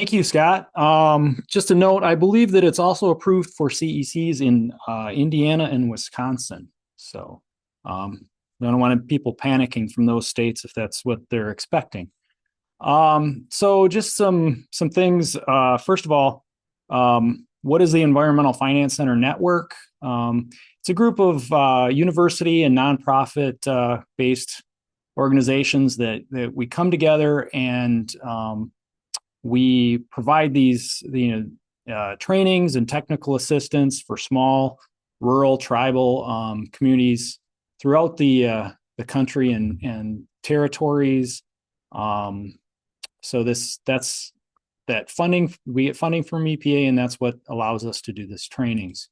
Thank you, Scott. Just a note, I believe that it's also approved for CECs in Indiana and Wisconsin. So I don't want people panicking from those states if that's what they're expecting. So just some things. First of all, what is the Environmental Finance Center Network? It's a group of university and nonprofit based organizations that we come together and we provide these trainings and technical assistance for small, rural, tribal communities throughout the country and territories. So that's that funding. We get funding from EPA, and that's what allows us to do this trainings.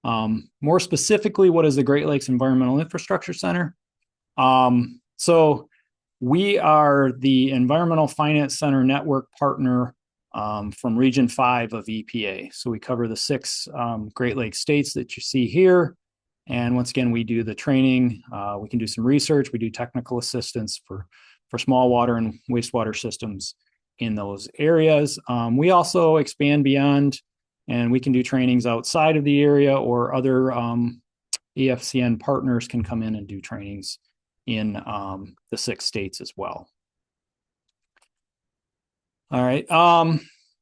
More specifically, what is the Great Lakes Environmental Infrastructure Center? So we are the Environmental Finance Center Network partner from Region 5 of EPA. So we cover the 6 Great Lakes states that you see here. And once again, we do the training. We can do some research. We do technical assistance for small water and wastewater systems in those areas. We also expand beyond, and we can do trainings outside of the area, or other EFCN partners can come in and do trainings in the 6 states as well. All right.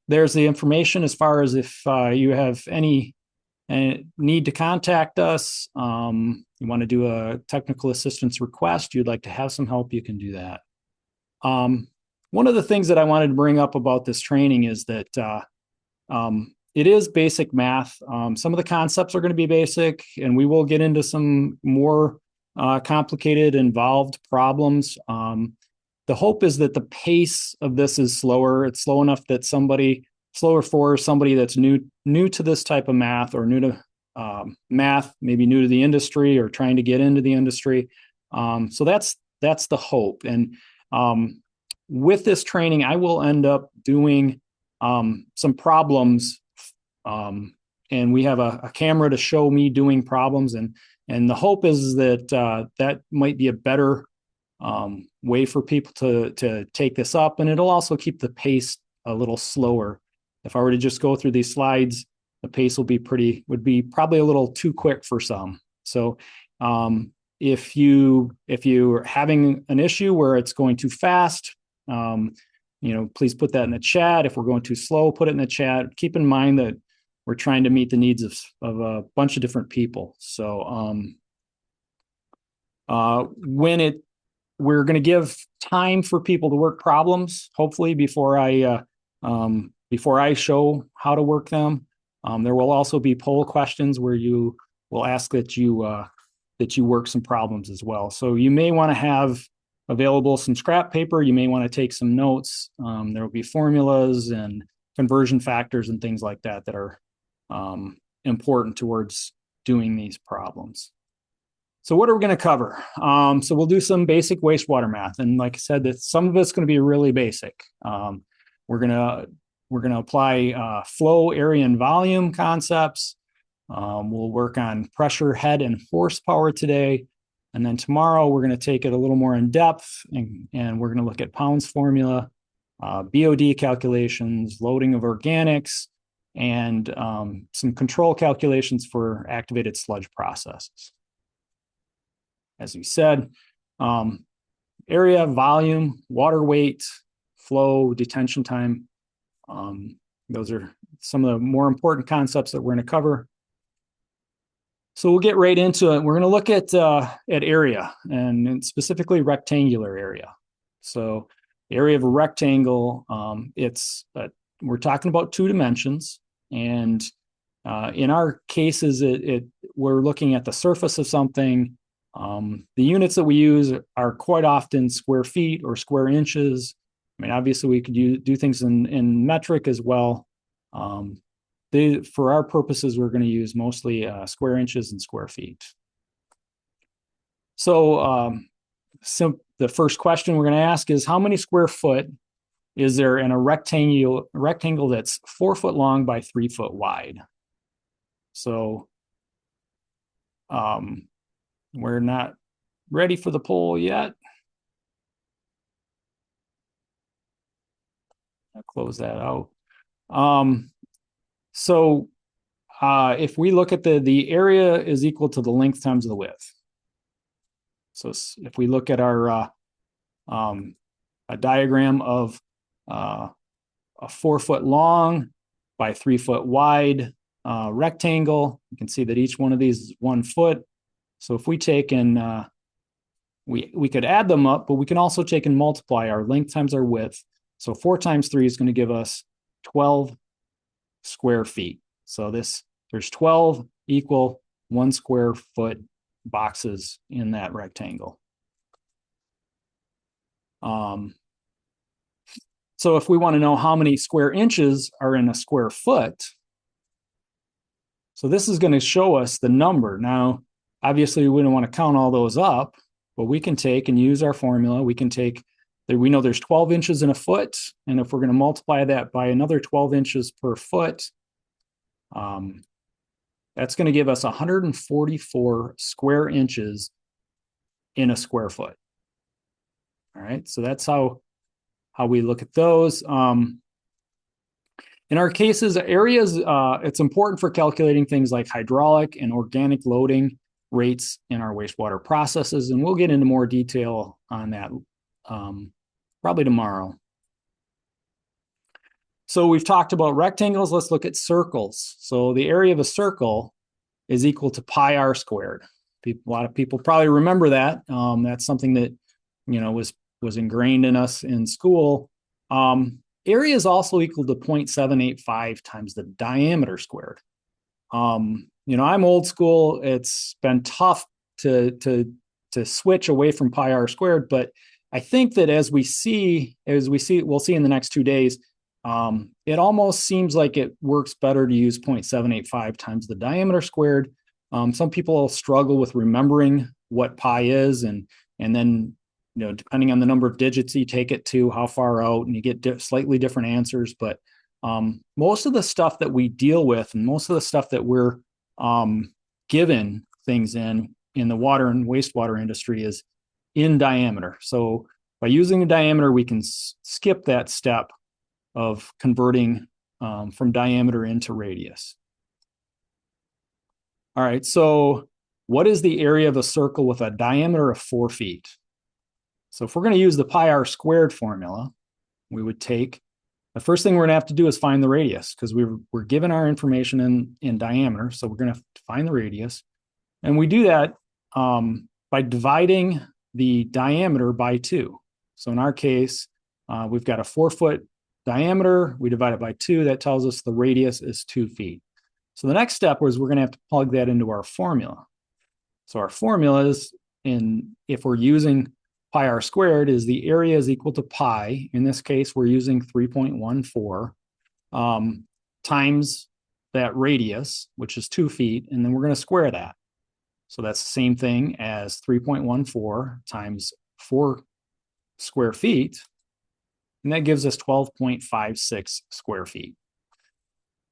There's the information as far as if you have any need to contact us, you want to do a technical assistance request, you'd like to have some help, you can do that. One of the things that I wanted to bring up about this training is that it is basic math. Some of the concepts are going to be basic, and we will get into some more complicated, involved problems. The hope is that the pace of this is slower. It's slow enough that slower for somebody that's new to this type of math, or new to math, maybe new to the industry or trying to get into the industry. So that's the hope. And with this training, I will end up doing some problems, and we have a camera to show me doing problems. And the hope is that that might be a better way for people to take this up, and it'll also keep the pace a little slower. If I were to just go through these slides, the pace would be probably a little too quick for some. So if you're having an issue where it's going too fast, please put that in the chat. If we're going too slow, put it in the chat. Keep in mind that we're trying to meet the needs of a bunch of different people. So we're going to give time for people to work problems, hopefully before I show how to work them. There will also be poll questions where you will ask that you work some problems as well. So you may want to have available some scrap paper. You may want to take some notes. There will be formulas and conversion factors and things like that that are important towards doing these problems. So what are we going to cover? So we'll do some basic wastewater math. And like I said, that some of it's going to be really basic. We're going to apply flow, area, and volume concepts. We'll work on pressure, head, and horsepower today. And then tomorrow, we're going to take it a little more in depth, and we're going to look at Pound's formula, BOD calculations, loading of organics, and some control calculations for activated sludge processes. As we said, area, volume, water weight, flow, detention time. Those are some of the more important concepts that we're going to cover. So we'll get right into it. We're going to look at area, and specifically rectangular area. So the area of a rectangle, we're talking about 2 dimensions, and in our cases, we're looking at the surface of something. The units that we use are quite often square feet or square inches. I mean, obviously, we could do things in metric as well. For our purposes, we're going to use mostly square inches and square feet. So the first question we're going to ask is, how many square foot is there in a rectangle that's 4 foot long by 3 foot wide? So we're not ready for the poll yet. I'll close that out. So if we look at the area is equal to the length times the width. So if we look at our a diagram of a 4 foot long by 3 foot wide rectangle, you can see that each one of these is 1 foot. So if we take and we could add them up, but we can also take and multiply our length times our width. So 4 times 3 is going to give us 12 square feet. So there's 12 equal 1 square foot boxes in that rectangle. So if we want to know how many square inches are in a square foot, so this is going to show us the number. Now, obviously, we don't want to count all those up, but we can take and use our formula. We can take, we know there's 12 inches in a foot, and if we're going to multiply that by another 12 inches per foot, that's going to give us 144 square inches in a square foot. All right, so that's how we look at those. In our cases, areas, it's important for calculating things like hydraulic and organic loading rates in our wastewater processes, and we'll get into more detail on that probably tomorrow. So we've talked about rectangles. Let's look at circles. So the area of a circle is equal to pi r squared. A lot of people probably remember that. That's something that was ingrained in us in school. Area is also equal to 0.785 times the diameter squared. I'm old school. It's been tough to switch away from pi r squared, but I think that as we'll see in the next 2 days, it almost seems like it works better to use 0.785 times the diameter squared. Some people struggle with remembering what pi is, and then depending on the number of digits you take it to, how far out, and you get slightly different answers. But most of the stuff that we deal with, and most of the stuff that we're given things in the water and wastewater industry, is in diameter. So by using the diameter, we can skip that step of converting from diameter into radius. All right, so what is the area of a circle with a diameter of 4 feet? So if we're going to use the pi r squared formula, we would take, the first thing we're going to have to do is find the radius, because we're given our information in diameter, so we're going to find the radius. And we do that by dividing the diameter by 2. So in our case, we've got a 4 foot diameter, we divide it by 2, that tells us the radius is 2 feet. So the next step is we're going to have to plug that into our formula. So our formula is, if we're using pi r squared, is the area is equal to pi. In this case, we're using 3.14 times that radius, which is 2 feet, and then we're going to square that. So that's the same thing as 3.14 times 4 square feet, and that gives us 12.56 square feet.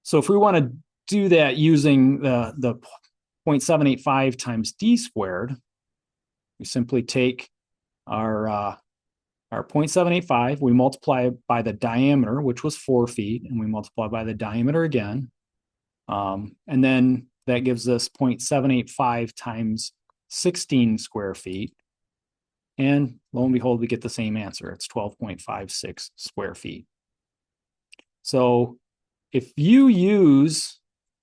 So if we want to do that using the 0.785 times d squared, we simply take our 0.785, we multiply by the diameter, which was 4 feet, and we multiply by the diameter again. And then that gives us 0.785 times 16 square feet. And lo and behold, we get the same answer. It's 12.56 square feet. So if you use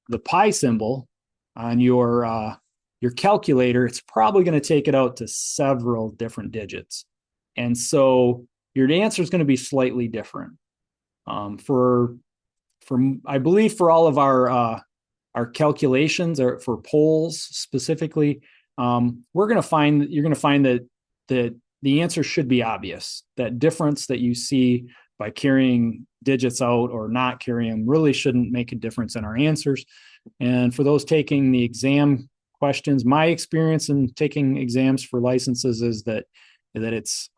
the pi symbol on your calculator, it's probably going to take it out to several different digits. And so your answer is going to be slightly different. I believe for all of our calculations, or for polls specifically, you're going to find that the answer should be obvious. That difference that you see by carrying digits out or not carrying them really shouldn't make a difference in our answers. And for those taking the exam questions, my experience in taking exams for licenses is that it's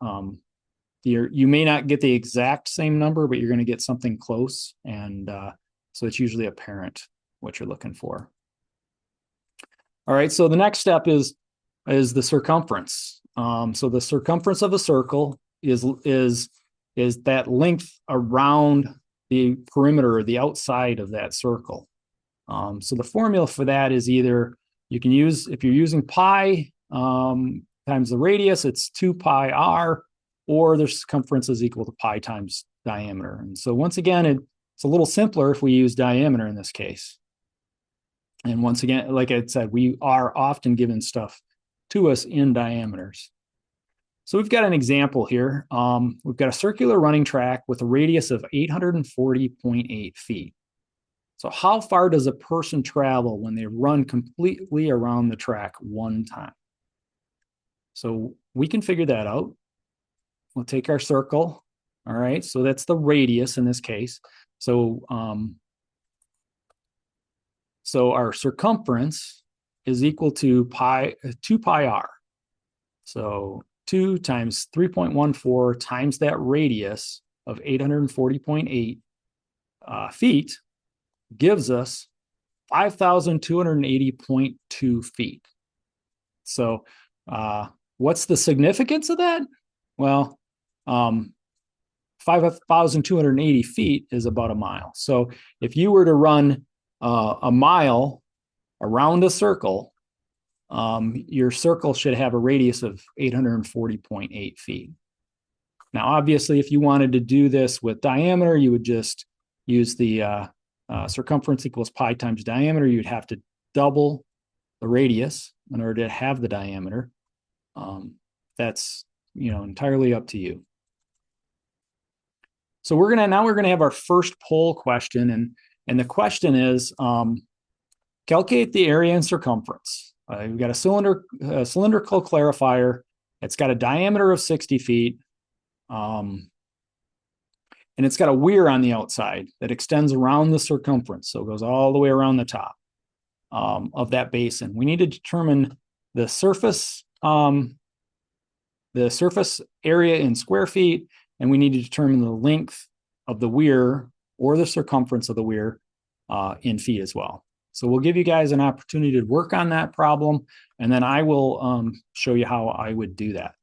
you may not get the exact same number, but you're going to get something close, and so it's usually apparent what you're looking for. All right, so the next step is the circumference. So the circumference of a circle is that length around the perimeter or the outside of that circle. So the formula for that is either you can use, if you're using pi times the radius, it's 2 pi r, or the circumference is equal to pi times diameter. And so once again, it's a little simpler if we use diameter in this case. And once again, like I said, we are often given stuff to us in diameters. So we've got an example here. We've got a circular running track with a radius of 840.8 feet. So how far does a person travel when they run completely around the track one time? So we can figure that out. We'll take our circle. All right, so that's the radius in this case. So our circumference is equal to 2 pi r. So 2 times 3.14 times that radius of 840.8 feet gives us 5,280.2 feet. So what's the significance of that? Well, 5,280 feet is about a mile. So if you were to run a mile around a circle, your circle should have a radius of 840.8 feet. Now, obviously, if you wanted to do this with diameter, you would just use the circumference equals pi times diameter. You'd have to double the radius in order to have the diameter. That's entirely up to you. So we're gonna have our first poll question, and the question is calculate the area and circumference. We've got a cylindrical clarifier. It's got a diameter of 60 feet. And it's got a weir on the outside that extends around the circumference. So it goes all the way around the top of that basin. We need to determine the surface area in square feet, and we need to determine the length of the weir or the circumference of the weir in feet as well. So we'll give you guys an opportunity to work on that problem, and then I will show you how I would do that.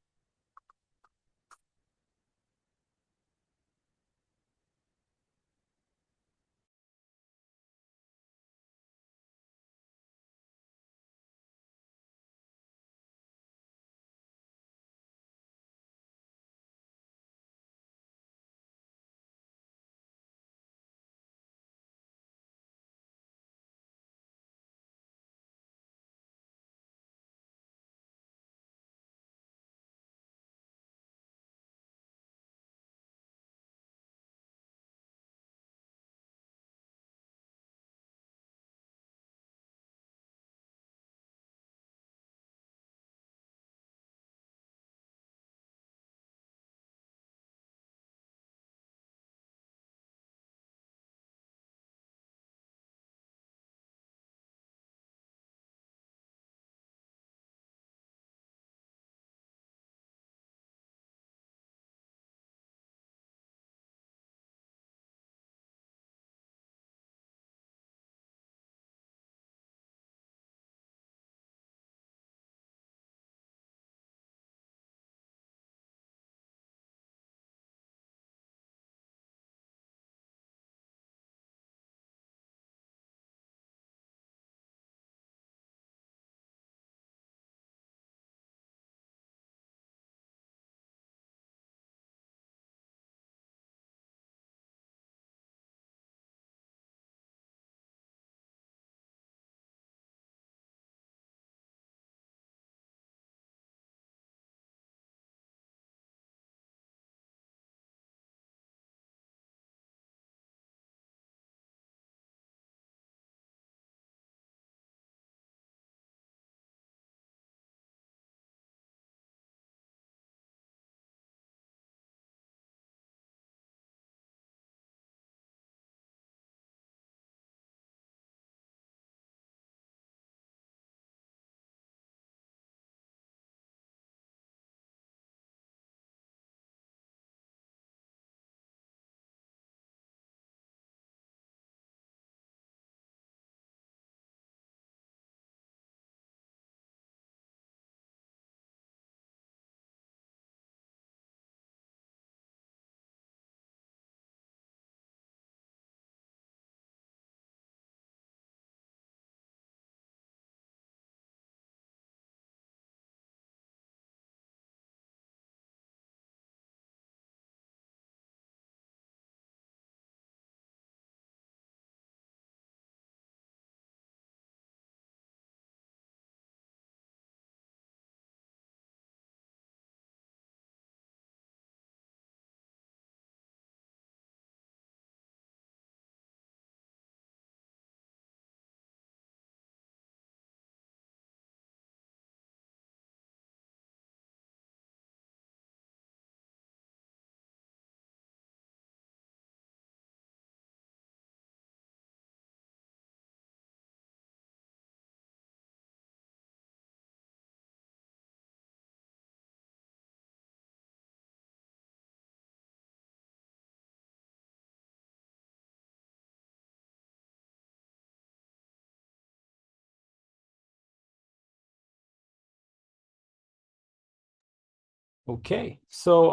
Okay, so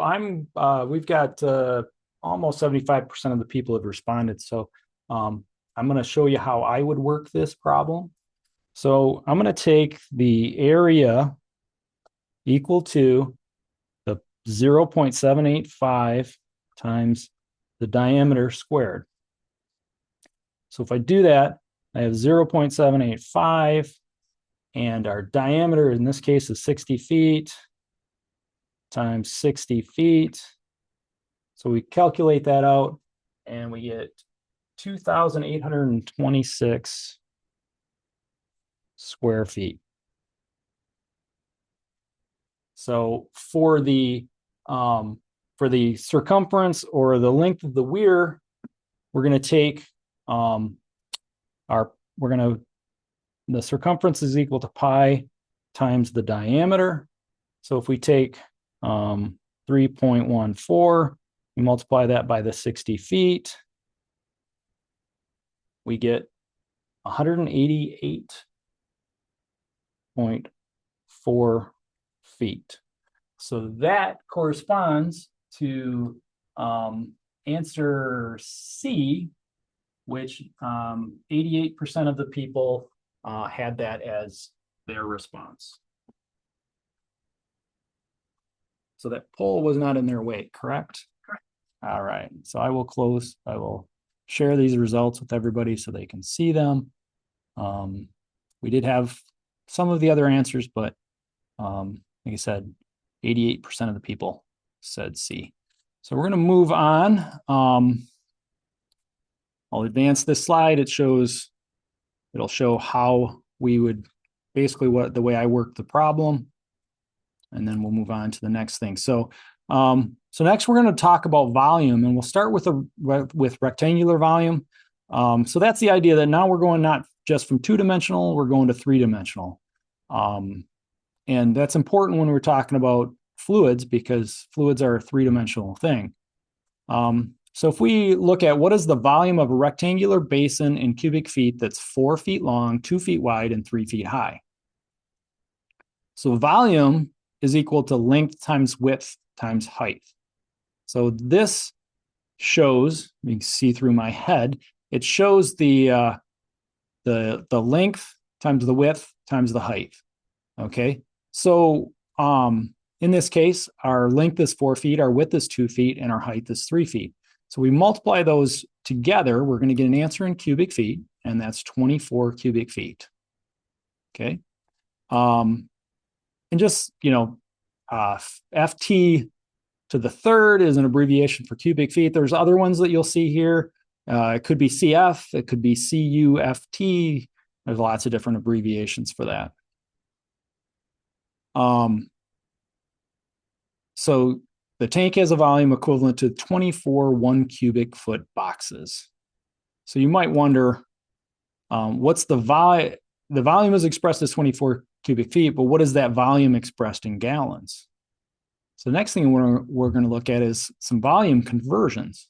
we've got almost 75% of the people have responded. So I'm going to show you how I would work this problem. So I'm going to take the area equal to the 0.785 times the diameter squared. So if I do that, I have 0.785, and our diameter in this case is 60 feet times 60 feet. So we calculate that out and we get 2,826 square feet. So for the circumference or the length of the weir, we're going to take the circumference is equal to pi times the diameter. So if we take 3.14, we multiply that by the 60 feet, we get 188.4 feet. So that corresponds to answer C, which 88% of the people had that as their response. So that poll was not in their weight, correct? Correct. All right. So I will share these results with everybody so they can see them. We did have some of the other answers, but like I said, 88% of the people said C. So we're going to move on. I'll advance this slide. It'll show how we would basically the way I work the problem. And then we'll move on to the next thing. So next we're going to talk about volume, and we'll start with rectangular volume. So that's the idea that now we're going not just from two-dimensional, we're going to three-dimensional. And that's important when we're talking about fluids, because fluids are a three-dimensional thing. So if we look at what is the volume of a rectangular basin in cubic feet that's 4 feet long, 2 feet wide, and 3 feet high. So volume is equal to length times width times height. So this shows, you can see through my head, it shows the length times the width times the height. Okay, so in this case, our length is 4 feet, our width is 2 feet, and our height is 3 feet. So we multiply those together, we're going to get an answer in cubic feet, and that's 24 cubic feet. Okay. And just, FT to the third is an abbreviation for cubic feet. There's other ones that you'll see here. It could be CF, it could be CUFT. There's lots of different abbreviations for that. So the tank has a volume equivalent to 24 1 cubic foot boxes. So you might wonder, what's the volume? The volume is expressed as 24 cubic feet, but what is that volume expressed in gallons? So the next thing we're going to look at is some volume conversions.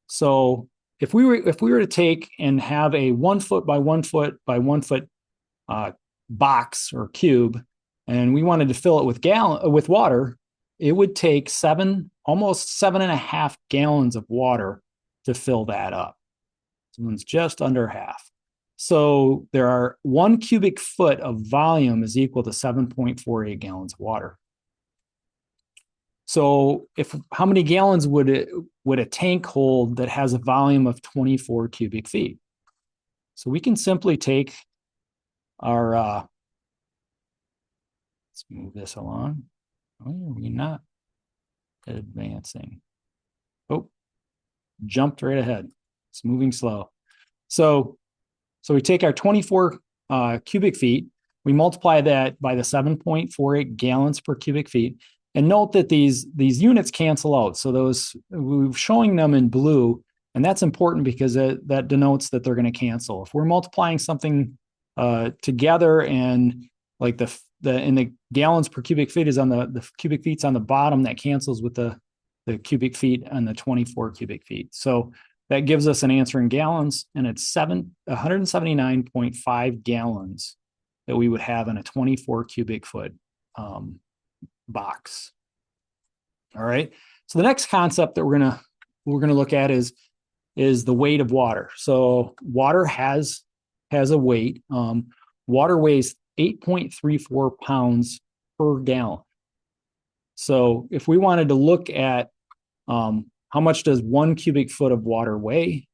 So if we were to take and have a 1 foot by 1 foot by 1 foot box or cube, and we wanted to fill it with water, it would take almost 7.5 gallons of water to fill that up. So it's just under half. So there are 1 cubic foot of volume is equal to 7.48 gallons of water. So how many gallons would a tank hold that has a volume of 24 cubic feet? So we can simply take our, let's move this along. Oh, we're not advancing. Oh, jumped right ahead. It's moving slow. So we take our 24 cubic feet, we multiply that by the 7.48 gallons per cubic feet, and note that these units cancel out. So we're showing them in blue, and that's important because that denotes that they're going to cancel. If we're multiplying something together, and like the gallons per cubic feet is on the cubic feet's on the bottom, that cancels with the cubic feet on the 24 cubic feet. So that gives us an answer in gallons, and it's 179.5 gallons that we would have in a 24 cubic foot box. All right. So the next concept that we're gonna look at is the weight of water. So water has a weight. Water weighs 8.34 pounds per gallon. So if we wanted to look at how much does 1 cubic foot of water weigh,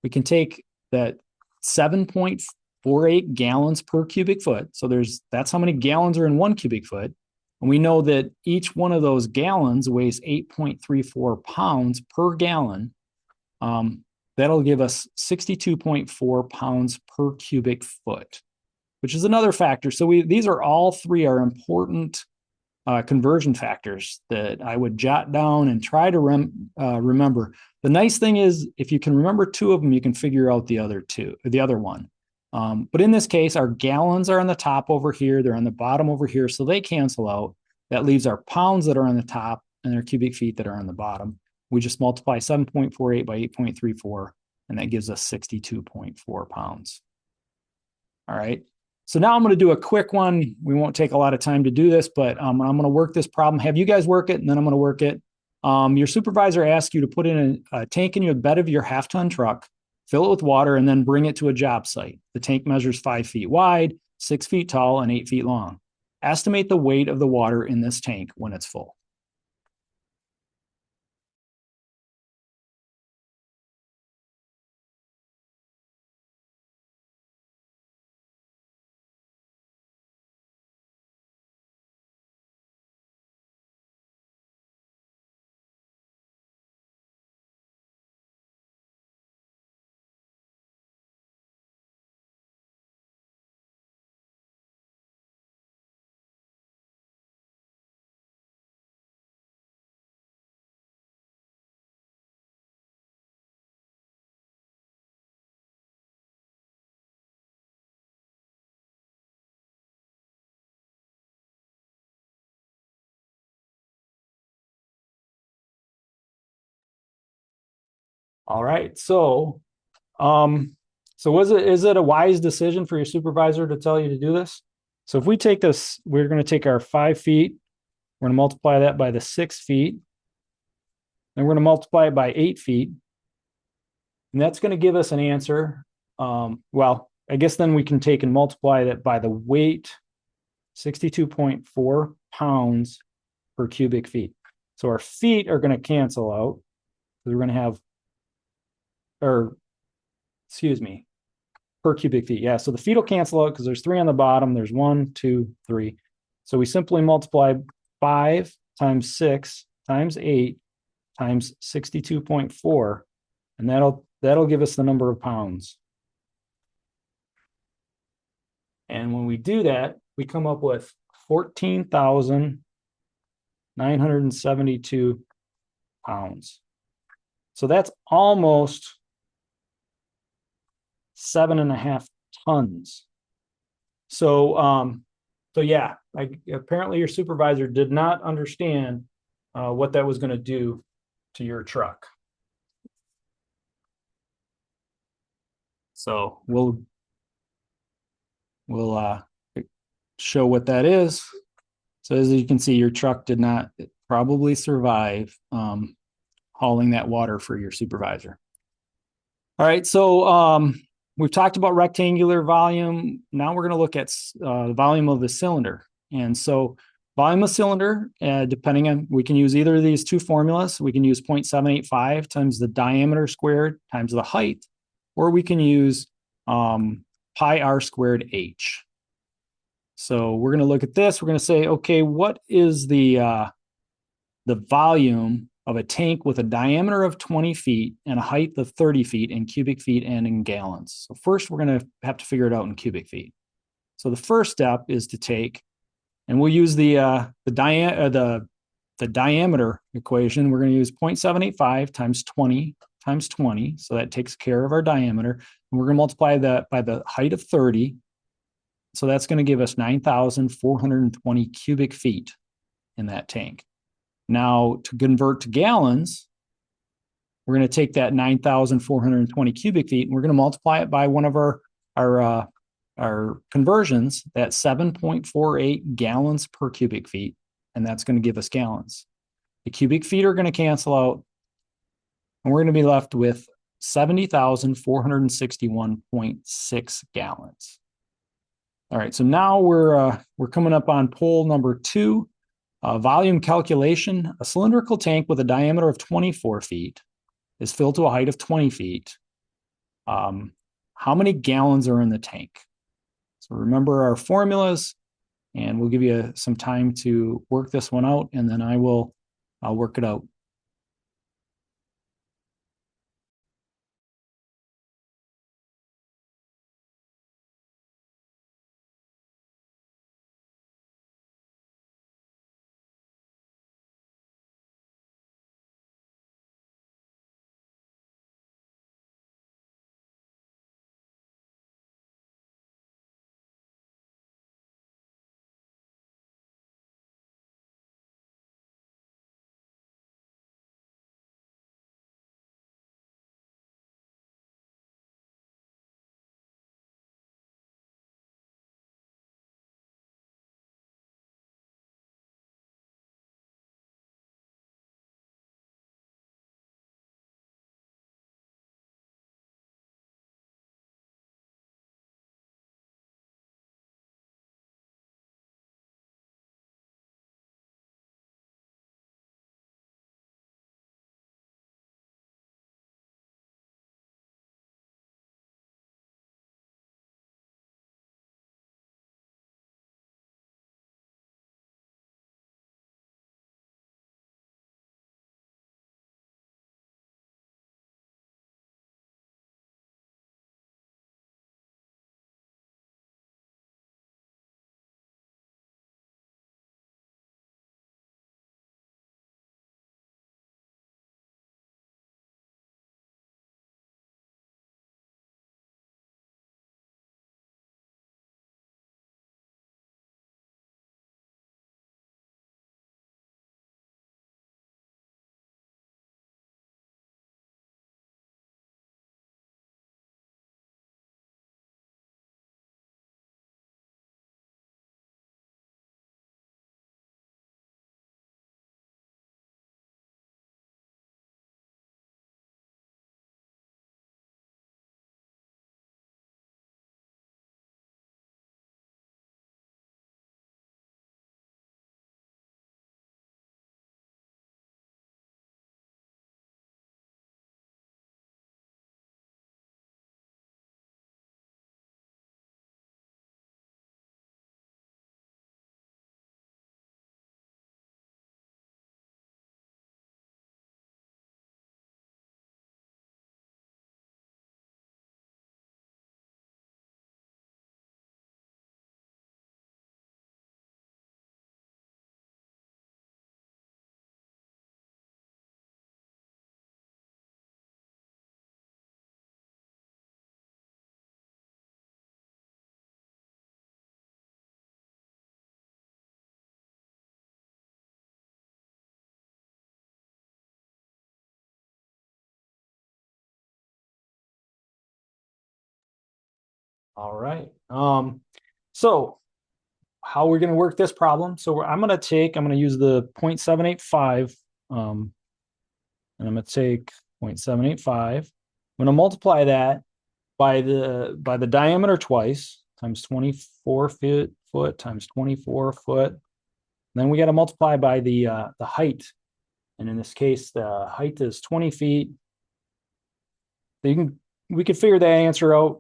we can take that 7.48 gallons per cubic foot. So that's how many gallons are in 1 cubic foot. And we know that each one of those gallons weighs 8.34 pounds per gallon. That'll give us 62.4 pounds per cubic foot, which is another factor. So these are all three are important conversion factors that I would jot down and try to remember. The nice thing is, if you can remember two of them, you can figure out the other one. But in this case, our gallons are on the top over here. They're on the bottom over here. So they cancel out. That leaves our pounds that are on the top and our cubic feet that are on the bottom. We just multiply 7.48 by 8.34, and that gives us 62.4 pounds. All right. So now I'm going to do a quick one. We won't take a lot of time to do this, but I'm going to work this problem. Have you guys work it, and then I'm going to work it. Your supervisor asks you to put in a tank in your bed of your half-ton truck, fill it with water, and then bring it to a job site. The tank measures 5 feet wide, 6 feet tall, and 8 feet long. Estimate the weight of the water in this tank when it's full. All right. Is it a wise decision for your supervisor to tell you to do this? So if we take this, we're going to take our 5 feet, we're going to multiply that by the 6 feet, and we're going to multiply it by 8 feet. And that's going to give us an answer. Well, I guess then we can take and multiply that by the weight, 62.4 pounds per cubic feet. So our feet are going to cancel out. We're going to have, or excuse me, per cubic feet. Yeah, so the feet will cancel out because there's 3 on the bottom. There's 1, 2, 3. So we simply multiply 5 times 6 times 8 times 62.4, and that'll give us the number of pounds. And when we do that, we come up with 14,972 pounds. So that's almost 7.5 tons. So yeah, apparently your supervisor did not understand what that was going to do to your truck. So we'll show what that is. So as you can see, your truck did not probably survive hauling that water for your supervisor. All right, so we've talked about rectangular volume. Now we're going to look at the volume of the cylinder. And so volume of cylinder, depending on, we can use either of these two formulas. We can use 0.785 times the diameter squared times the height, or we can use pi r squared h. So we're going to look at this. We're going to say, okay, what is the volume of a tank with a diameter of 20 feet and a height of 30 feet in cubic feet and in gallons? So first, we're going to have to figure it out in cubic feet. So the first step is to take, and we'll use the diameter equation. We're going to use 0.785 times 20 times 20. So that takes care of our diameter. And we're going to multiply that by the height of 30. So that's going to give us 9,420 cubic feet in that tank. Now, to convert to gallons, we're going to take that 9,420 cubic feet and we're going to multiply it by one of our conversions, that's 7.48 gallons per cubic feet, and that's going to give us gallons. The cubic feet are going to cancel out, and we're going to be left with 70,461.6 gallons. All right, so now we're coming up on poll number 2, volume calculation. A cylindrical tank with a diameter of 24 feet is filled to a height of 20 feet. How many gallons are in the tank? So remember our formulas, and we'll give you some time to work this one out, and then I'll work it out. All right. So how we're going to work this problem. So I'm going to use the 0.785, and I'm going to take 0.785. I'm going to multiply that by the diameter twice, times 24 foot times 24 foot. Then we got to multiply by the height. And in this case, the height is 20 feet. So we could figure that answer out.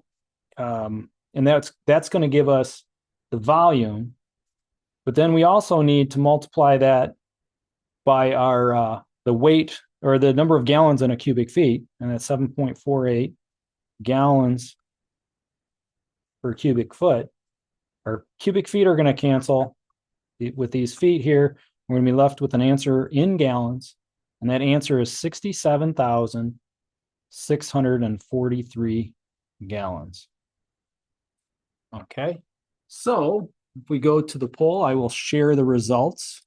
And that's going to give us the volume. But then we also need to multiply that by our the weight, or the number of gallons in a cubic feet, and that's 7.48 gallons per cubic foot. Our cubic feet are going to cancel with these feet here. We're going to be left with an answer in gallons, and that answer is 67,643 gallons. Okay, so if we go to the poll, I will share the results.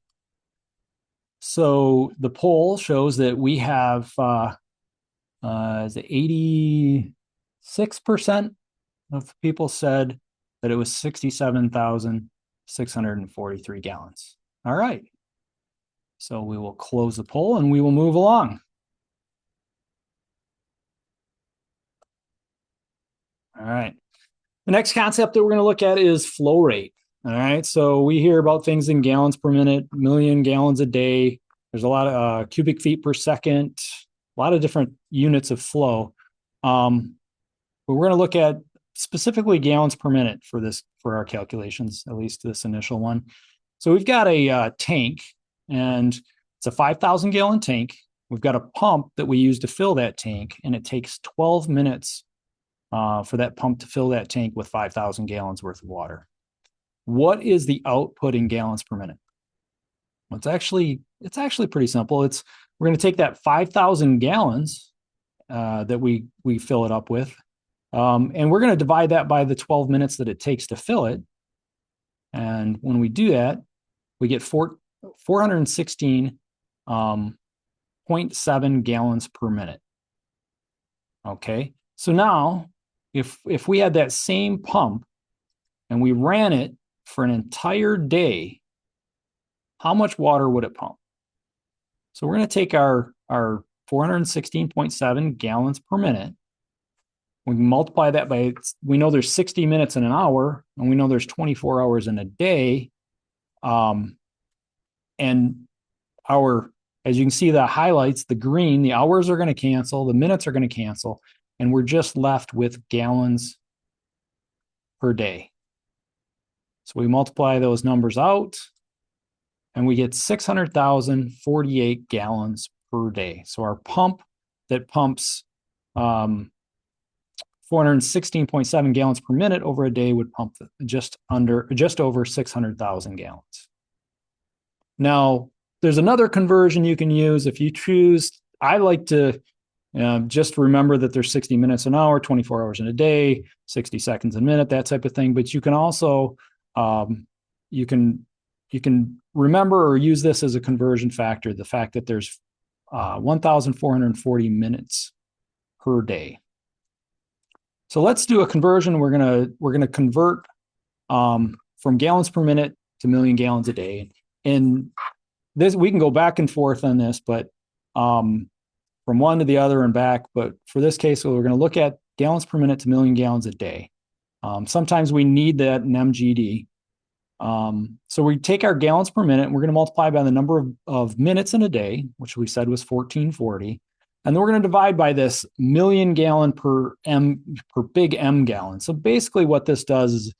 So the poll shows that we have 86% of people said that it was 67,643 gallons. All right. So we will close the poll and we will move along. All right. The next concept that we're going to look at is flow rate. All right. So we hear about things in gallons per minute, million gallons a day. There's a lot of cubic feet per second, a lot of different units of flow. But we're going to look at specifically gallons per minute for our calculations, at least this initial one. So we've got a tank, and it's a 5,000 gallon tank. We've got a pump that we use to fill that tank, and it takes 12 minutes for that pump to fill that tank with 5,000 gallons worth of water. What is the output in gallons per minute? Well, it's actually pretty simple. We're going to take that 5,000 gallons that we fill it up with, and we're going to divide that by the 12 minutes that it takes to fill it. And when we do that, we get 416.7 gallons per minute. Okay, so now if we had that same pump and we ran it for an entire day, how much water would it pump? So we're going to take our 416.7 gallons per minute. We can multiply that by, we know there's 60 minutes in an hour, and we know there's 24 hours in a day. And as you can see, the highlights, the green, the hours are going to cancel, the minutes are going to cancel, and we're just left with gallons per day. So we multiply those numbers out, and we get 600,048 gallons per day. So our pump that pumps 416.7 gallons per minute over a day would pump just over 600,000 gallons. Now, there's another conversion you can use if you choose. I like to just remember that there's 60 minutes an hour, 24 hours in a day, 60 seconds a minute, that type of thing. But you can also you can remember or use this as a conversion factor, the fact that there's 1,440 minutes per day. So let's do a conversion. We're gonna convert from gallons per minute to million gallons a day. And this, we can go back and forth on this, but from one to the other and back. But for this case, we're going to look at gallons per minute to million gallons a day. Sometimes we need that in MGD. So we take our gallons per minute and we're going to multiply by the number of minutes in a day, which we said was 1440. And then we're going to divide by this million gallon per big M gallon. So basically what this does is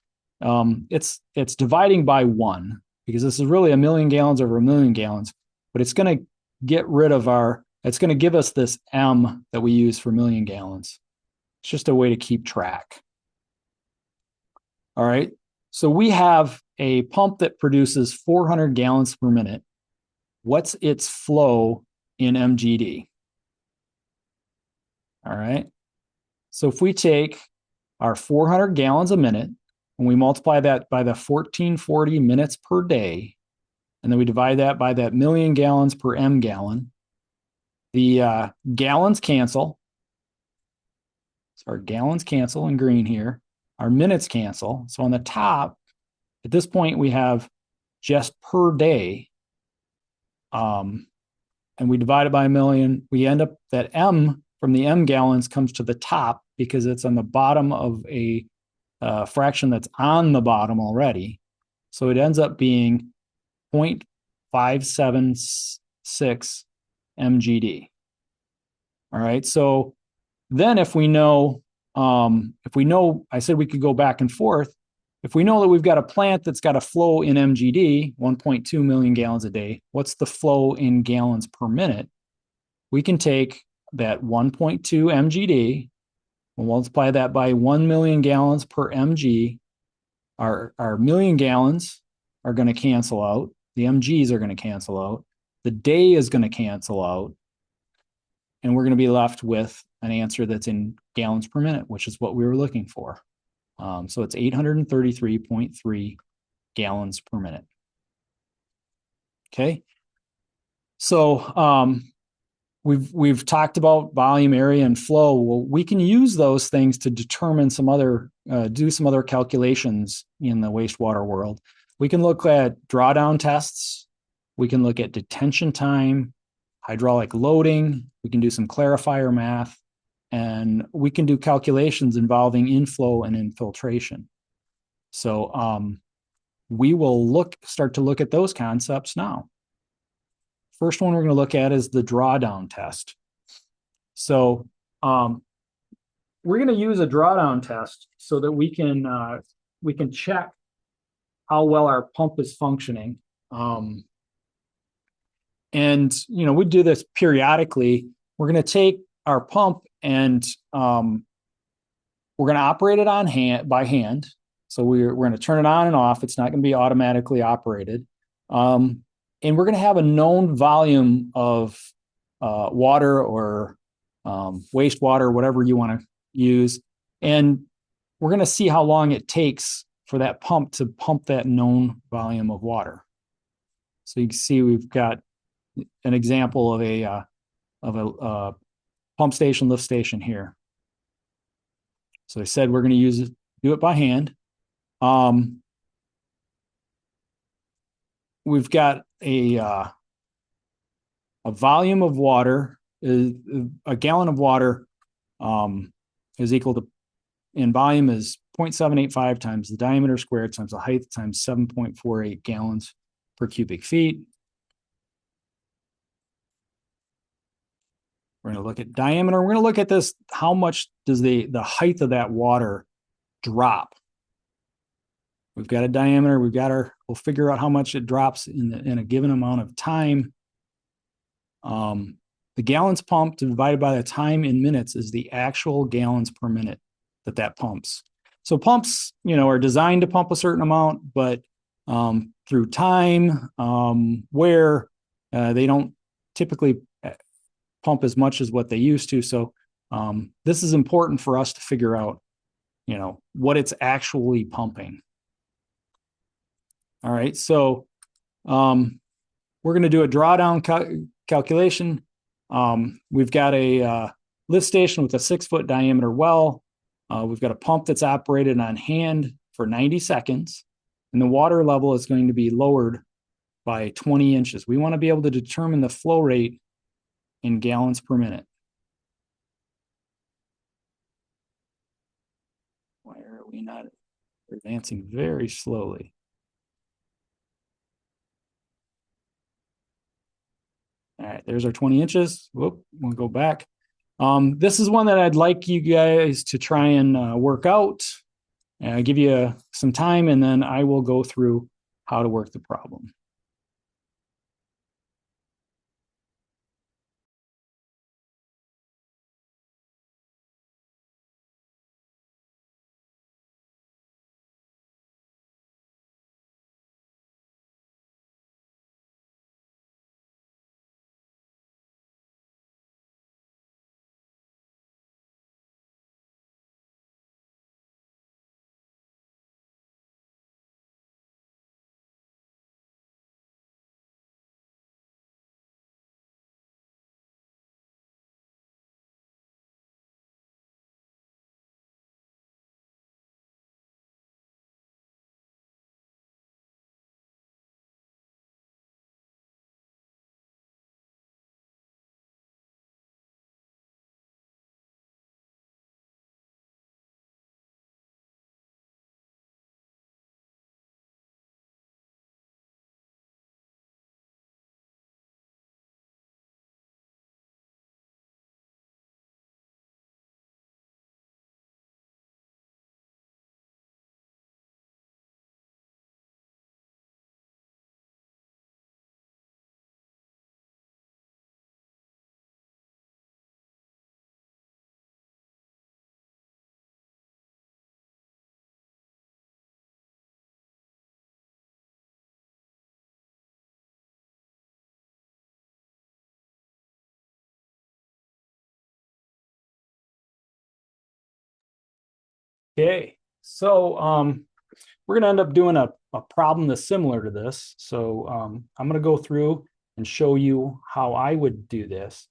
it's dividing by one, because this is really a million gallons over a million gallons, but it's going to get rid of it's going to give us this M that we use for million gallons. It's just a way to keep track. All right. So we have a pump that produces 400 gallons per minute. What's its flow in MGD? All right. So if we take our 400 gallons a minute and we multiply that by the 1440 minutes per day, and then we divide that by that million gallons per M gallon, the gallons cancel. So our gallons cancel in green here. Our minutes cancel. So on the top, at this point, we have just per day. And we divide it by a million. We end up that M from the M gallons comes to the top because it's on the bottom of a fraction that's on the bottom already. So it ends up being 0.576 MGD. All right. So then if we know, I said we could go back and forth. If we know that we've got a plant that's got a flow in MGD, 1.2 million gallons a day, what's the flow in gallons per minute? We can take that 1.2 MGD, we'll multiply that by 1 million gallons per MG. Our million gallons are going to cancel out. The MGs are going to cancel out. The day is going to cancel out. And we're going to be left with an answer that's in gallons per minute, which is what we were looking for. So it's 833.3 gallons per minute. Okay. So we've talked about volume, area, and flow. Well, we can use those things to determine do some other calculations in the wastewater world. We can look at drawdown tests. We can look at detention time, hydraulic loading. We can do some clarifier math, and we can do calculations involving inflow and infiltration. So we will start to look at those concepts now. First one we're going to look at is the drawdown test. So we're going to use a drawdown test so that we can check how well our pump is functioning. And we do this periodically. We're going to take our pump and we're going to operate it by hand. So we're going to turn it on and off. It's not going to be automatically operated. And we're going to have a known volume of water or wastewater, whatever you want to use. And we're going to see how long it takes for that pump to pump that known volume of water. So you can see we've got an example of a pump station, lift station here. So I said we're going to do it by hand. We've got a volume of water. A gallon of water is equal to, in volume, is 0.785 times the diameter squared times the height times 7.48 gallons per cubic feet. We're going to look at diameter. We're going to look at this. How much does the height of that water drop? We've got a diameter. We'll figure out how much it drops in a given amount of time. The gallons pumped divided by the time in minutes is the actual gallons per minute that pumps. So pumps, are designed to pump a certain amount, but through time, wear, they don't typically pump as much as what they used to. So this is important for us to figure out, what it's actually pumping. All right, so we're going to do a drawdown calculation. We've got a lift station with a 6-foot diameter well. We've got a pump that's operated on hand for 90 seconds, and the water level is going to be lowered by 20 inches. We want to be able to determine the flow rate in gallons per minute. Why are we not advancing very slowly? All right, there's our 20 inches. Whoop, we'll go back. This is one that I'd like you guys to try and work out. I'll give you some time, and then I will go through how to work the problem. Okay, so we're going to end up doing a problem that's similar to this. So I'm going to go through and show you how I would do this.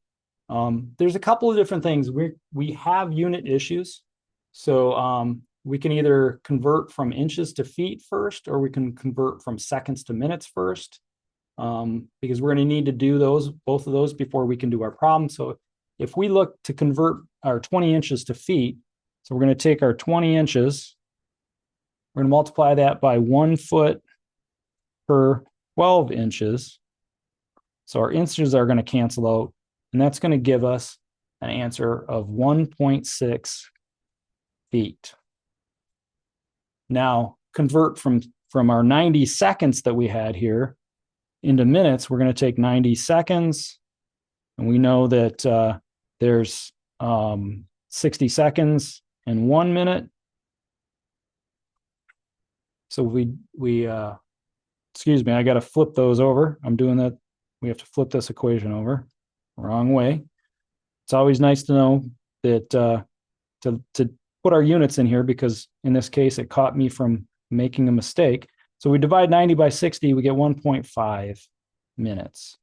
There's a couple of different things. We have unit issues. So we can either convert from inches to feet first, or we can convert from seconds to minutes first. because we're going to need to do both of those before we can do our problem. So if we look to convert our 20 inches to feet, so we're going to take our 20 inches, we're going to multiply that by 1 foot per 12 inches. So our inches are going to cancel out, and that's going to give us an answer of 1.6 feet. Now, convert from our 90 seconds that we had here into minutes. We're going to take 90 seconds, and we know that there's 60 seconds in 1 minute. So excuse me, I got to flip those over. I'm doing that. We have to flip this equation over. Wrong way. It's always nice to know that to put our units in here, because in this case, it caught me from making a mistake. So we divide 90 by 60, we get 1.5 minutes.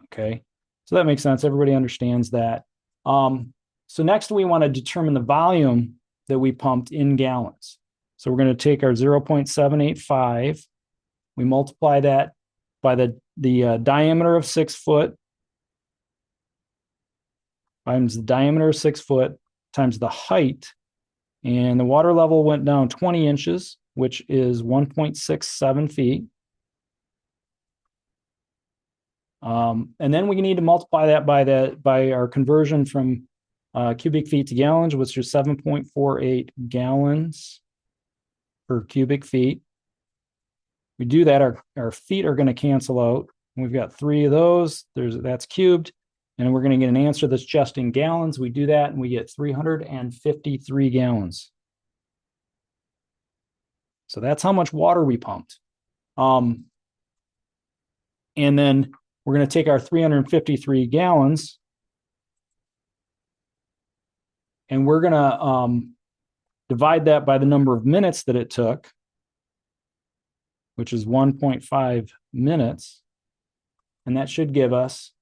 Okay. So that makes sense. Everybody understands that. So next we want to determine the volume that we pumped in gallons. So we're going to take our 0.785. We multiply that by the diameter of 6 foot times the diameter of 6 foot times the height. And the water level went down 20 inches, which is 1.67 feet. And then we need to multiply that by our conversion from cubic feet to gallons, which is 7.48 gallons per cubic feet. We do that, our feet are going to cancel out. We've got 3 of those. That's cubed. And we're going to get an answer that's just in gallons. We do that, and we get 353 gallons. So that's how much water we pumped. And then we're going to take our 353 gallons, and we're going to divide that by the number of minutes that it took, which is 1.5 minutes. And that should give us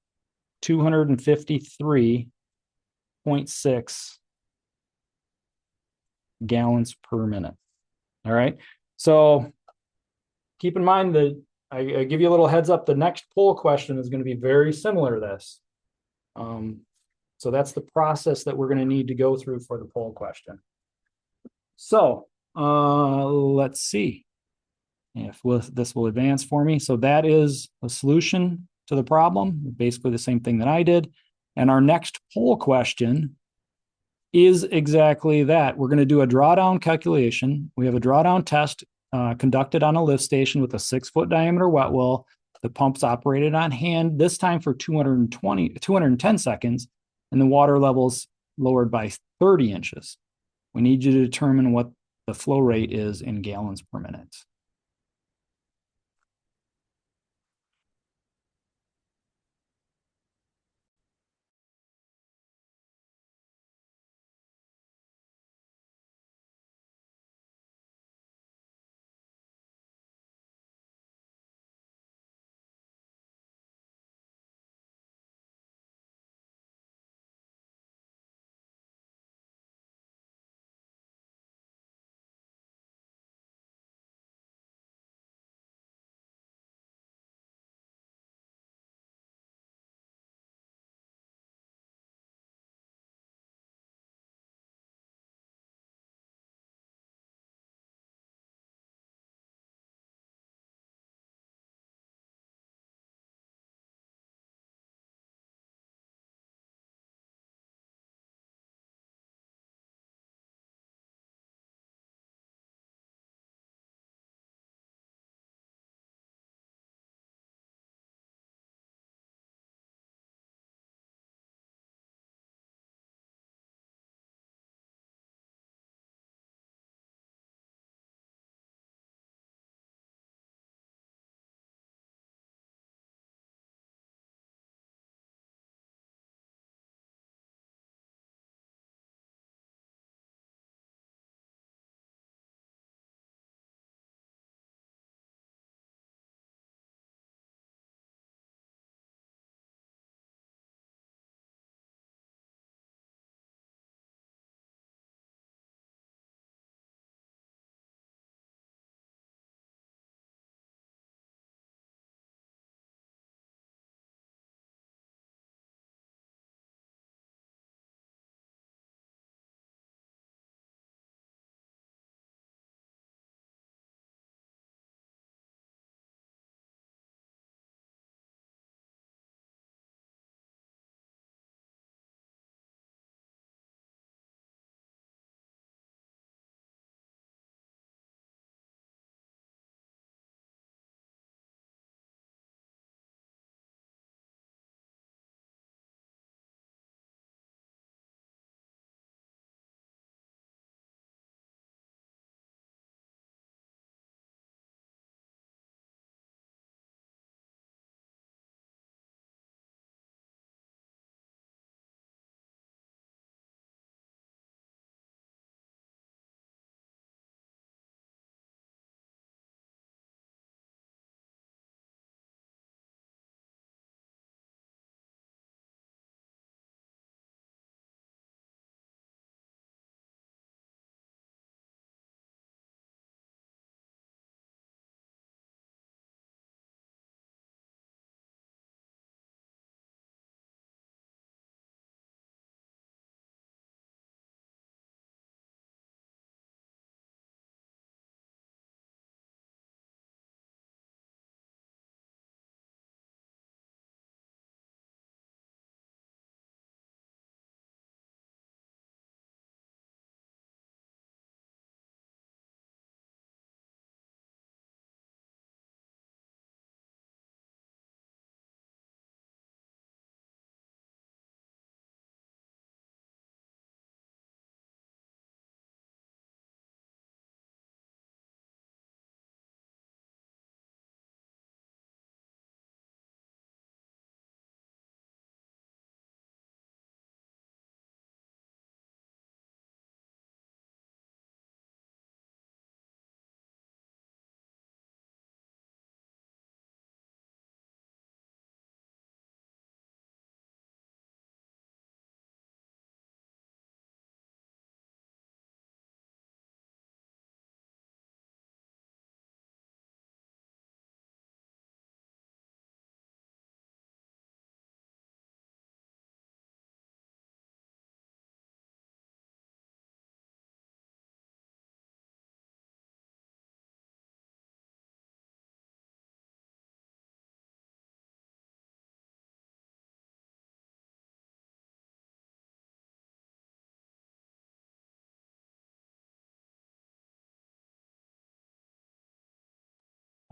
253.6 gallons per minute. All right. So keep in mind that I give you a little heads up. The next poll question is going to be very similar to this. So that's the process that we're going to need to go through for the poll question. So let's see if this will advance for me. So that is a solution to the problem, basically the same thing that I did. And our next poll question is exactly that. We're going to do a drawdown calculation. We have a drawdown test conducted on a lift station with a 6-foot diameter wet well. The pump's operated on hand, this time for 210 seconds, and the water level's lowered by 30 inches. We need you to determine what the flow rate is in gallons per minute.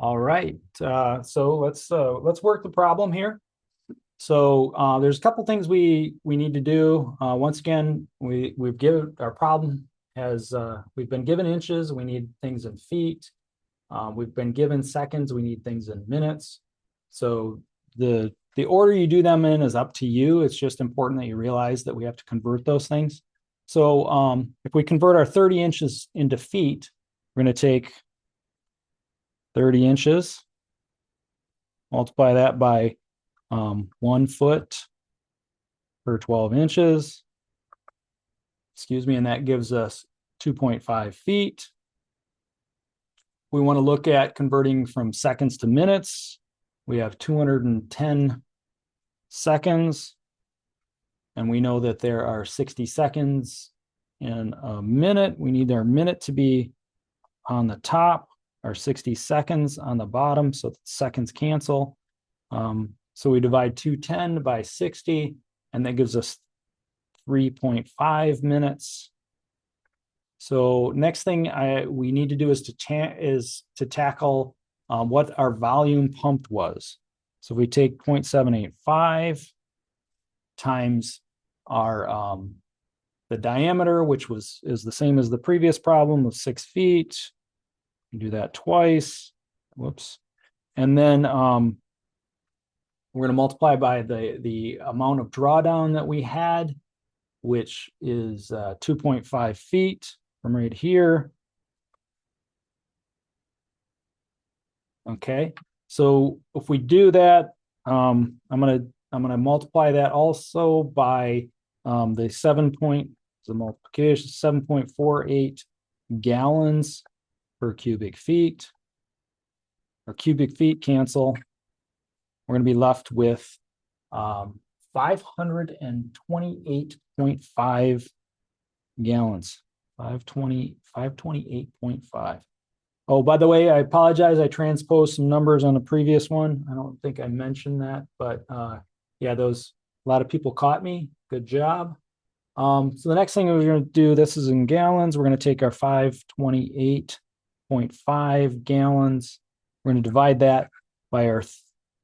All right. So let's work the problem here. So there's a couple things we need to do. Once again, we've given our problem has we've been given inches. We need things in feet. We've been given seconds. We need things in minutes. So the order you do them in is up to you. It's just important that you realize that we have to convert those things. So if we convert our 30 inches into feet, we're going to take 30 inches, multiply that by 1 foot per 12 inches. Excuse me, and that gives us 2.5 feet. We want to look at converting from seconds to minutes. We have 210 seconds, and we know that there are 60 seconds in a minute. We need our minute to be on the top, our 60 seconds on the bottom, so seconds cancel. So we divide 210 by 60, and that gives us 3.5 minutes. So next thing we need to do is to tackle what our volume pumped was. So if we take 0.785 times our the diameter, which is the same as the previous problem of 6 feet. You do that twice. Whoops. And then we're going to multiply by the amount of drawdown that we had, which is 2.5 feet from right here. Okay, so if we do that, I'm gonna multiply that also by the multiplication 7.48 gallons per cubic feet. Our cubic feet cancel. We're going to be left with 528.5 gallons. 528.5. Oh, by the way, I apologize. I transposed some numbers on the previous one. I don't think I mentioned that, but yeah, a lot of people caught me. Good job. So the next thing we're going to do, this is in gallons. We're going to take our 528.5 gallons. We're going to divide that by our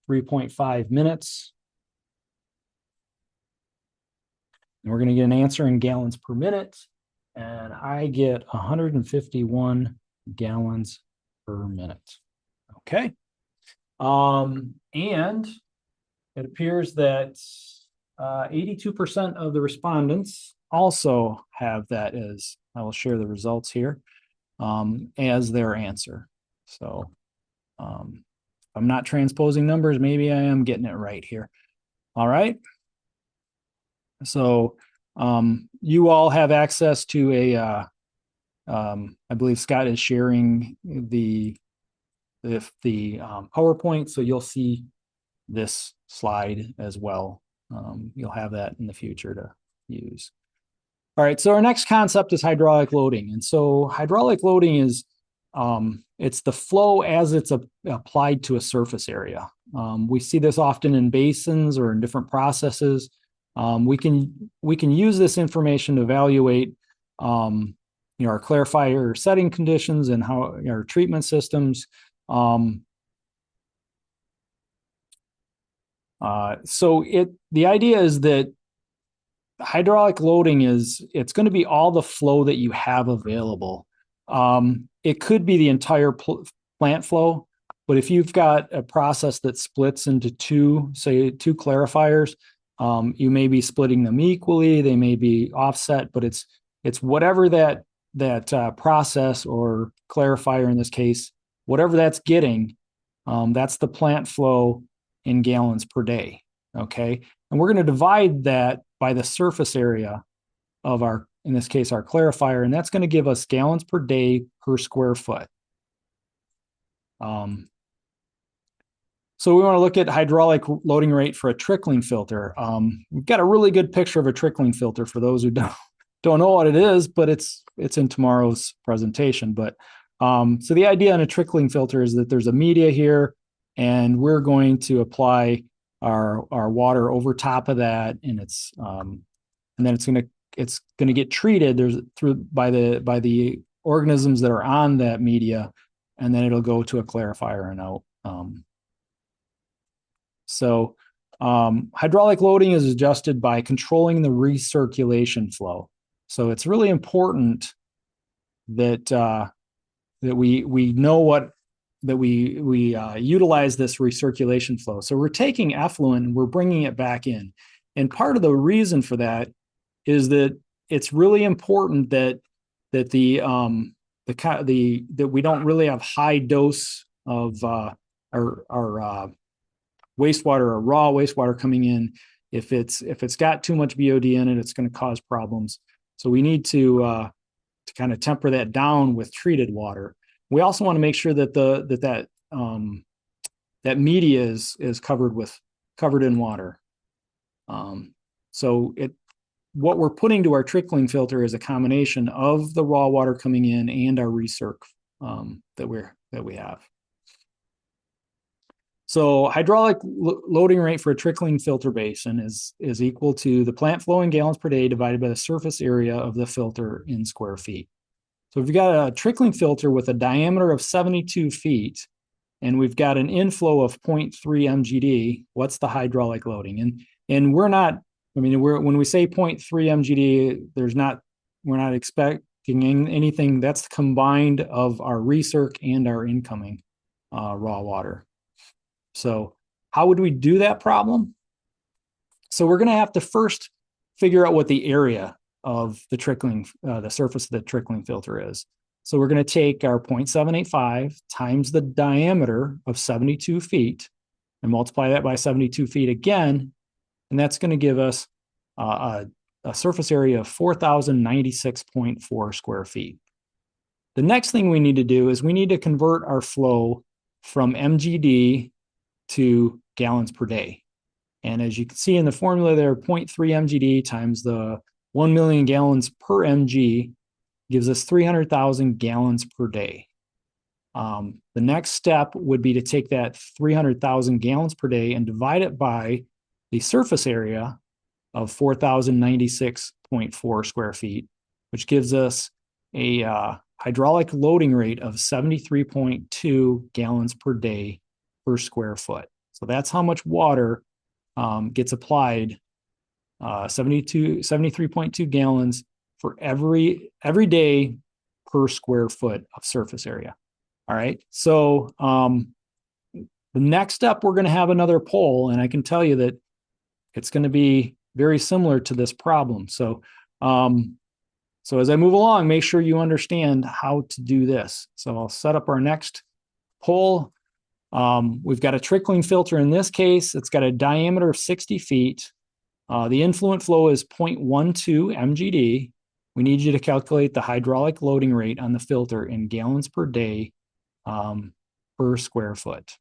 3.5 minutes. And we're going to get an answer in gallons per minute. And I get 151 gallons per minute. Okay. And it appears that 82% of the respondents also have that as, I will share the results here, as their answer. So if I'm not transposing numbers, maybe I am getting it right here. All right. So you all have access to a, I believe Scott is sharing the PowerPoint, so you'll see this slide as well. You'll have that in the future to use. All right, so our next concept is hydraulic loading. And so hydraulic loading is, it's the flow as it's applied to a surface area. We see this often in basins or in different processes. We can use this information to evaluate our clarifier setting conditions and how our treatment systems. So the idea is that hydraulic loading it's going to be all the flow that you have available. It could be the entire plant flow, but if you've got a process that splits into two clarifiers, you may be splitting them equally. They may be offset, but it's whatever that process or clarifier in this case, whatever that's getting, that's the plant flow in gallons per day. Okay, and we're going to divide that by the surface area of in this case, our clarifier, and that's going to give us gallons per day per square foot. So we want to look at hydraulic loading rate for a trickling filter. We've got a really good picture of a trickling filter for those who don't know what it is, but it's in tomorrow's presentation. But so the idea on a trickling filter is that there's a media here, and we're going to apply our water over top of that, and then it's going to get treated by the organisms that are on that media, and then it'll go to a clarifier and out. Hydraulic loading is adjusted by controlling the recirculation flow. So it's really important that that we know what that we utilize this recirculation flow. So we're taking effluent and we're bringing it back in, and part of the reason for that is that it's really important that that that we don't really have high dose of our wastewater or raw wastewater coming in. If it's got too much BOD in it, it's going to cause problems. So we need to kind of temper that down with treated water. We also want to make sure that that media is covered in water. So what we're putting to our trickling filter is a combination of the raw water coming in and our recirc that we have. So hydraulic loading rate for a trickling filter basin is equal to the plant flow in gallons per day divided by the surface area of the filter in square feet. So if you've got a trickling filter with a diameter of 72 feet, and we've got an inflow of 0.3 MGD, what's the hydraulic loading? And we're not, I mean, when we say 0.3 MGD, we're not expecting anything that's combined of our recirc and our incoming raw water. So how would we do that problem? So we're going to have to first figure out what the area of the surface of the trickling filter is. So we're going to take our 0.785 times the diameter of 72 feet and multiply that by 72 feet again. And that's going to give us a surface area of 4,096.4 square feet. The next thing we need to do is we need to convert our flow from MGD to gallons per day. And as you can see in the formula there, 0.3 MGD times the 1 million gallons per mg gives us 300,000 gallons per day. The next step would be to take that 300,000 gallons per day and divide it by the surface area of 4,096.4 square feet, which gives us a hydraulic loading rate of 73.2 gallons per day per square foot. So that's how much water gets applied, 73.2 gallons for every day per square foot of surface area. All right. So the next step, we're going to have another poll, and I can tell you that it's going to be very similar to this problem. So as I move along, make sure you understand how to do this. So I'll set up our next poll. We've got a trickling filter in this case. It's got a diameter of 60 feet. The influent flow is 0.12 MGD. We need you to calculate the hydraulic loading rate on the filter in gallons per day per square foot.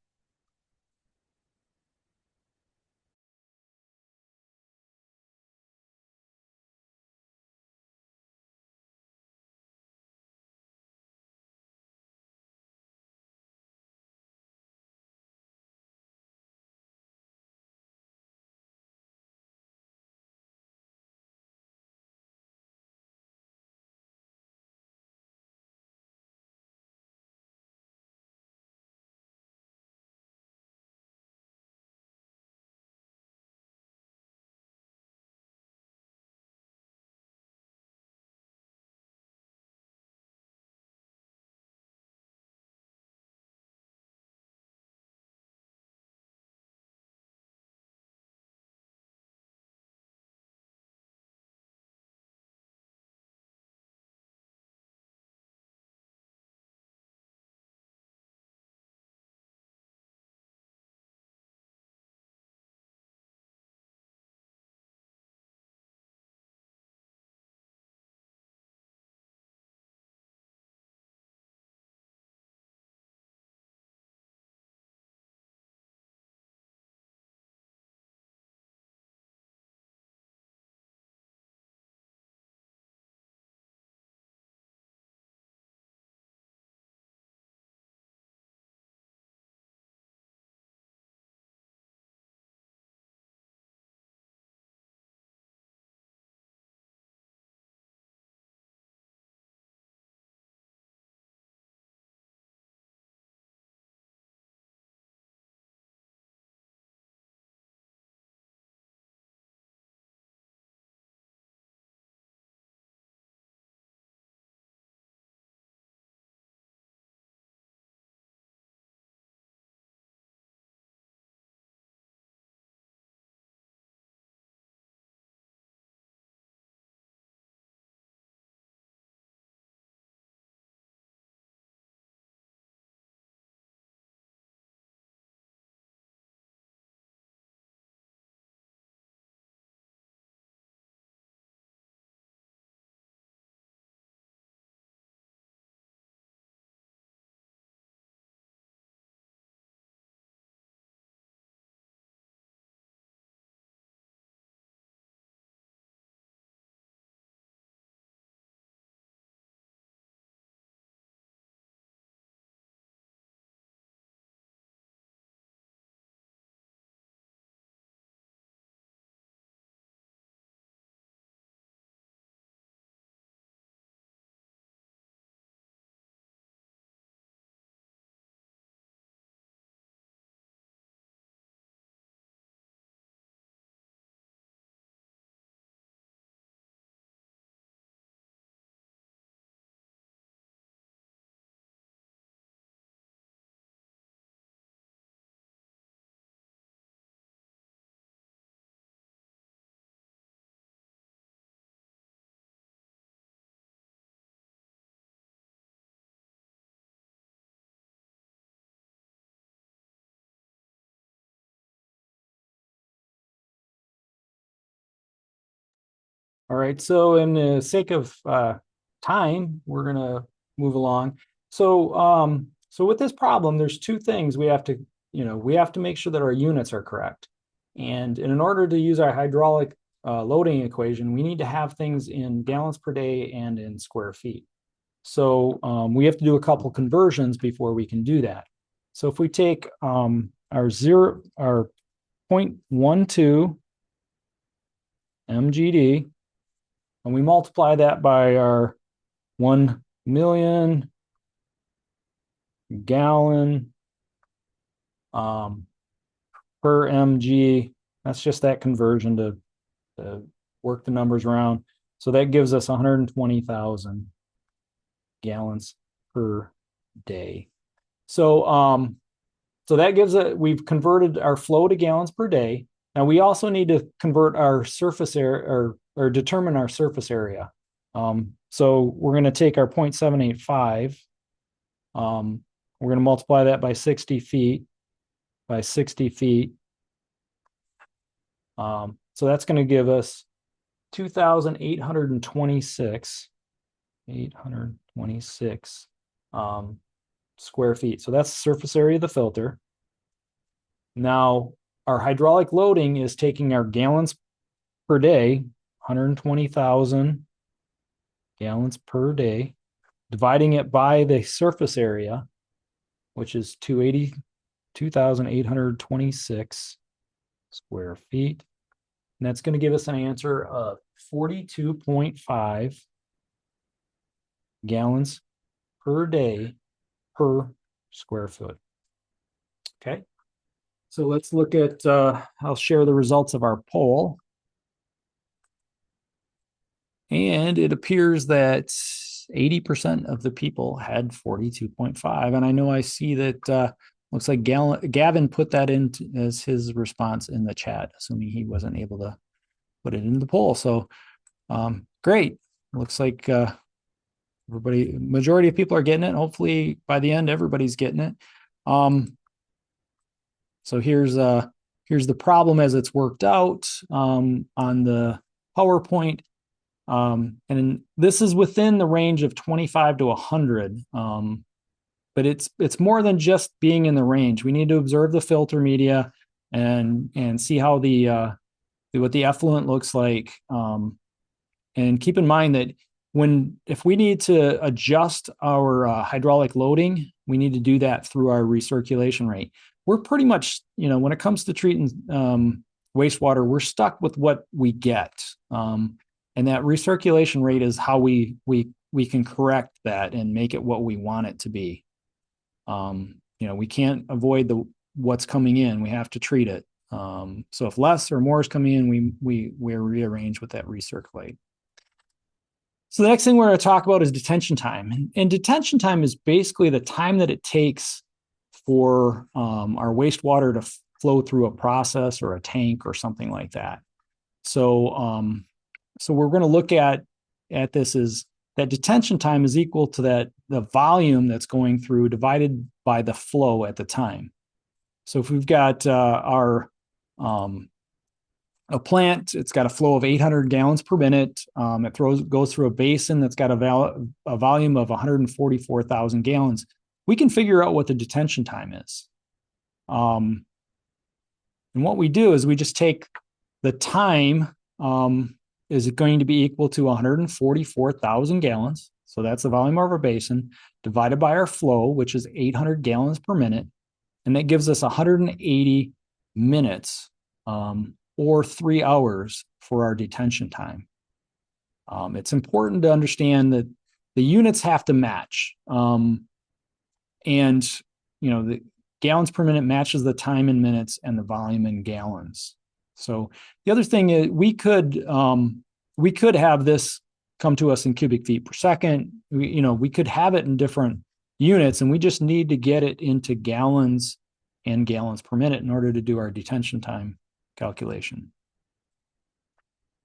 All right. So in the sake of time, we're gonna move along. So with this problem, there's two things we have to, we have to make sure that our units are correct. And in order to use our hydraulic loading equation, we need to have things in gallons per day and in square feet. So we have to do a couple conversions before we can do that. So if we take our 0.12 MGD and we multiply that by our 1 million gallon per mg, that's just that conversion to work the numbers around. So that gives us 120,000 gallons per day. So that gives we've converted our flow to gallons per day. Now we also need to convert our surface area or determine our surface area. So we're going to take our 0.785. We're going to multiply that by 60 feet by 60 feet. So that's going to give us 2,826 square feet. So that's the surface area of the filter. Now, our hydraulic loading is taking our gallons per day, 120,000 gallons per day, dividing it by the surface area, which is 2,826 square feet. And that's going to give us an answer of 42.5 gallons per day per square foot. Okay. So let's look at, I'll share the results of our poll. And it appears that 80% of the people had 42.5. And I know I see that looks like Gavin put that in as his response in the chat, assuming he wasn't able to put it in the poll. So great. Looks like majority of people are getting it. Hopefully by the end, everybody's getting it. So here's the problem as it's worked out on the PowerPoint. And this is within the range of 25 to 100. But it's more than just being in the range. We need to observe the filter media and see how what the effluent looks like. And keep in mind that if we need to adjust our hydraulic loading, we need to do that through our recirculation rate. We're pretty much, when it comes to treating wastewater, we're stuck with what we get. And that recirculation rate is how we can correct that and make it what we want it to be. We can't avoid what's coming in. We have to treat it. So if less or more is coming in, we rearrange with that recirculate. So the next thing we're going to talk about is detention time. And detention time is basically the time that it takes for our wastewater to flow through a process or a tank or something like that. So we're going to look at this as that detention time is equal to the volume that's going through divided by the flow at the time. So if we've got a plant, it's got a flow of 800 gallons per minute. It goes through a basin that's got a volume of 144,000 gallons. We can figure out what the detention time is. And what we do is we just take the time, is it going to be equal to 144,000 gallons? So that's the volume of our basin, divided by our flow, which is 800 gallons per minute. And that gives us 180 minutes or 3 hours for our detention time. It's important to understand that the units have to match. And the gallons per minute matches the time in minutes and the volume in gallons. So the other thing is we could have this come to us in cubic feet per second. We could have it in different units, and we just need to get it into gallons and gallons per minute in order to do our detention time calculation.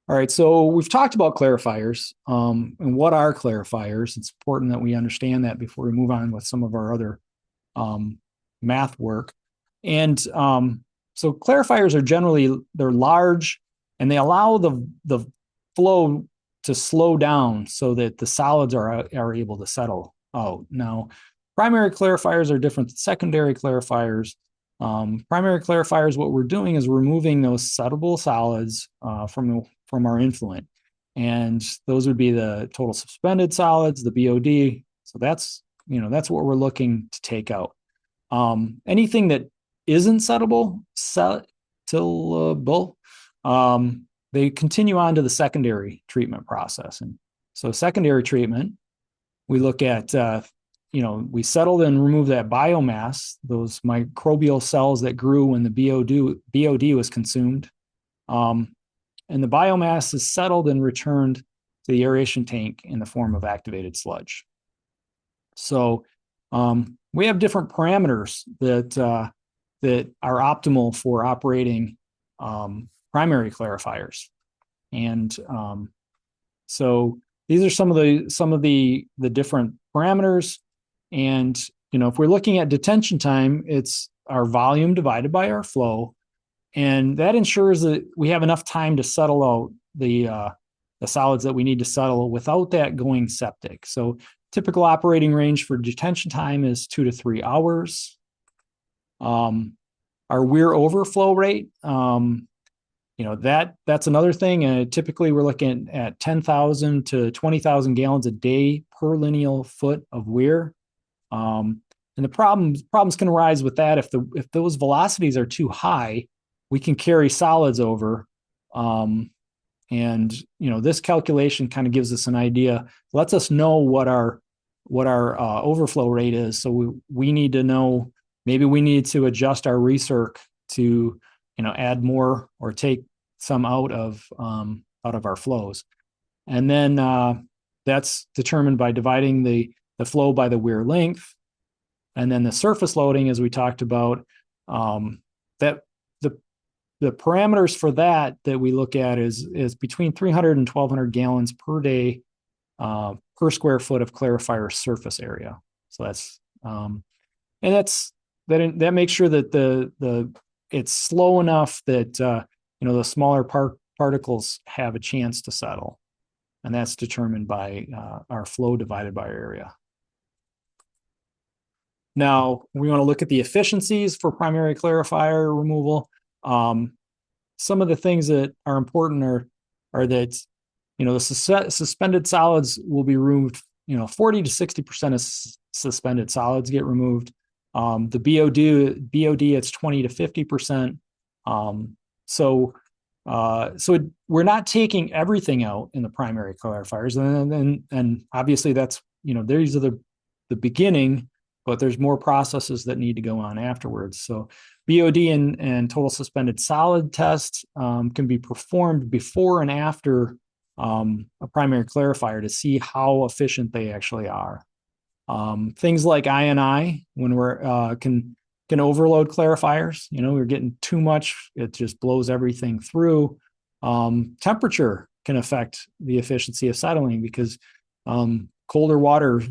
All right, so we've talked about clarifiers and what are clarifiers. It's important that we understand that before we move on with some of our other math work. And so clarifiers are they're large, and they allow the flow to slow down so that the solids are able to settle out. Now, primary clarifiers are different than secondary clarifiers. Primary clarifiers, what we're doing is removing those settable solids from our influent. And those would be the total suspended solids, the BOD. So that's what we're looking to take out. Anything that isn't settable, they continue on to the secondary treatment process. And so secondary treatment, we look at, we settled and removed that biomass, those microbial cells that grew when the BOD was consumed. And the biomass is settled and returned to the aeration tank in the form of activated sludge. So we have different parameters that are optimal for operating primary clarifiers, and so these are some of the different parameters. And if we're looking at detention time, it's our volume divided by our flow, and that ensures that we have enough time to settle out the solids that we need to settle without that going septic. So typical operating range for detention time is 2 to 3 hours. Our weir overflow rate, that's another thing. Typically, we're looking at 10,000 to 20,000 gallons a day per lineal foot of weir. And the problems can arise with that if those velocities are too high. We can carry solids over, and this calculation kind of gives us an idea, lets us know what our overflow rate is. So we need to know, maybe we need to adjust our recirc to add more or take some out of our flows. And then that's determined by dividing the flow by the weir length. And then the surface loading, as we talked about, that the parameters for that we look at is between 300 and 1,200 gallons per day per square foot of clarifier surface area. So that's that makes sure that it's slow enough that the smaller particles have a chance to settle, and that's determined by our flow divided by our area. Now we want to look at the efficiencies for primary clarifier removal. Some of the things that are important are that the suspended solids will be removed. 40 to 60% of suspended solids get removed. The BOD, it's 20 to 50%. So we're not taking everything out in the primary clarifiers, and obviously that's these are the beginning, but there's more processes that need to go on afterwards. So BOD and total suspended solid tests can be performed before and after a primary clarifier to see how efficient they actually are. Things like I&I, when we're can overload clarifiers. We're getting too much; it just blows everything through. Temperature can affect the efficiency of settling because colder water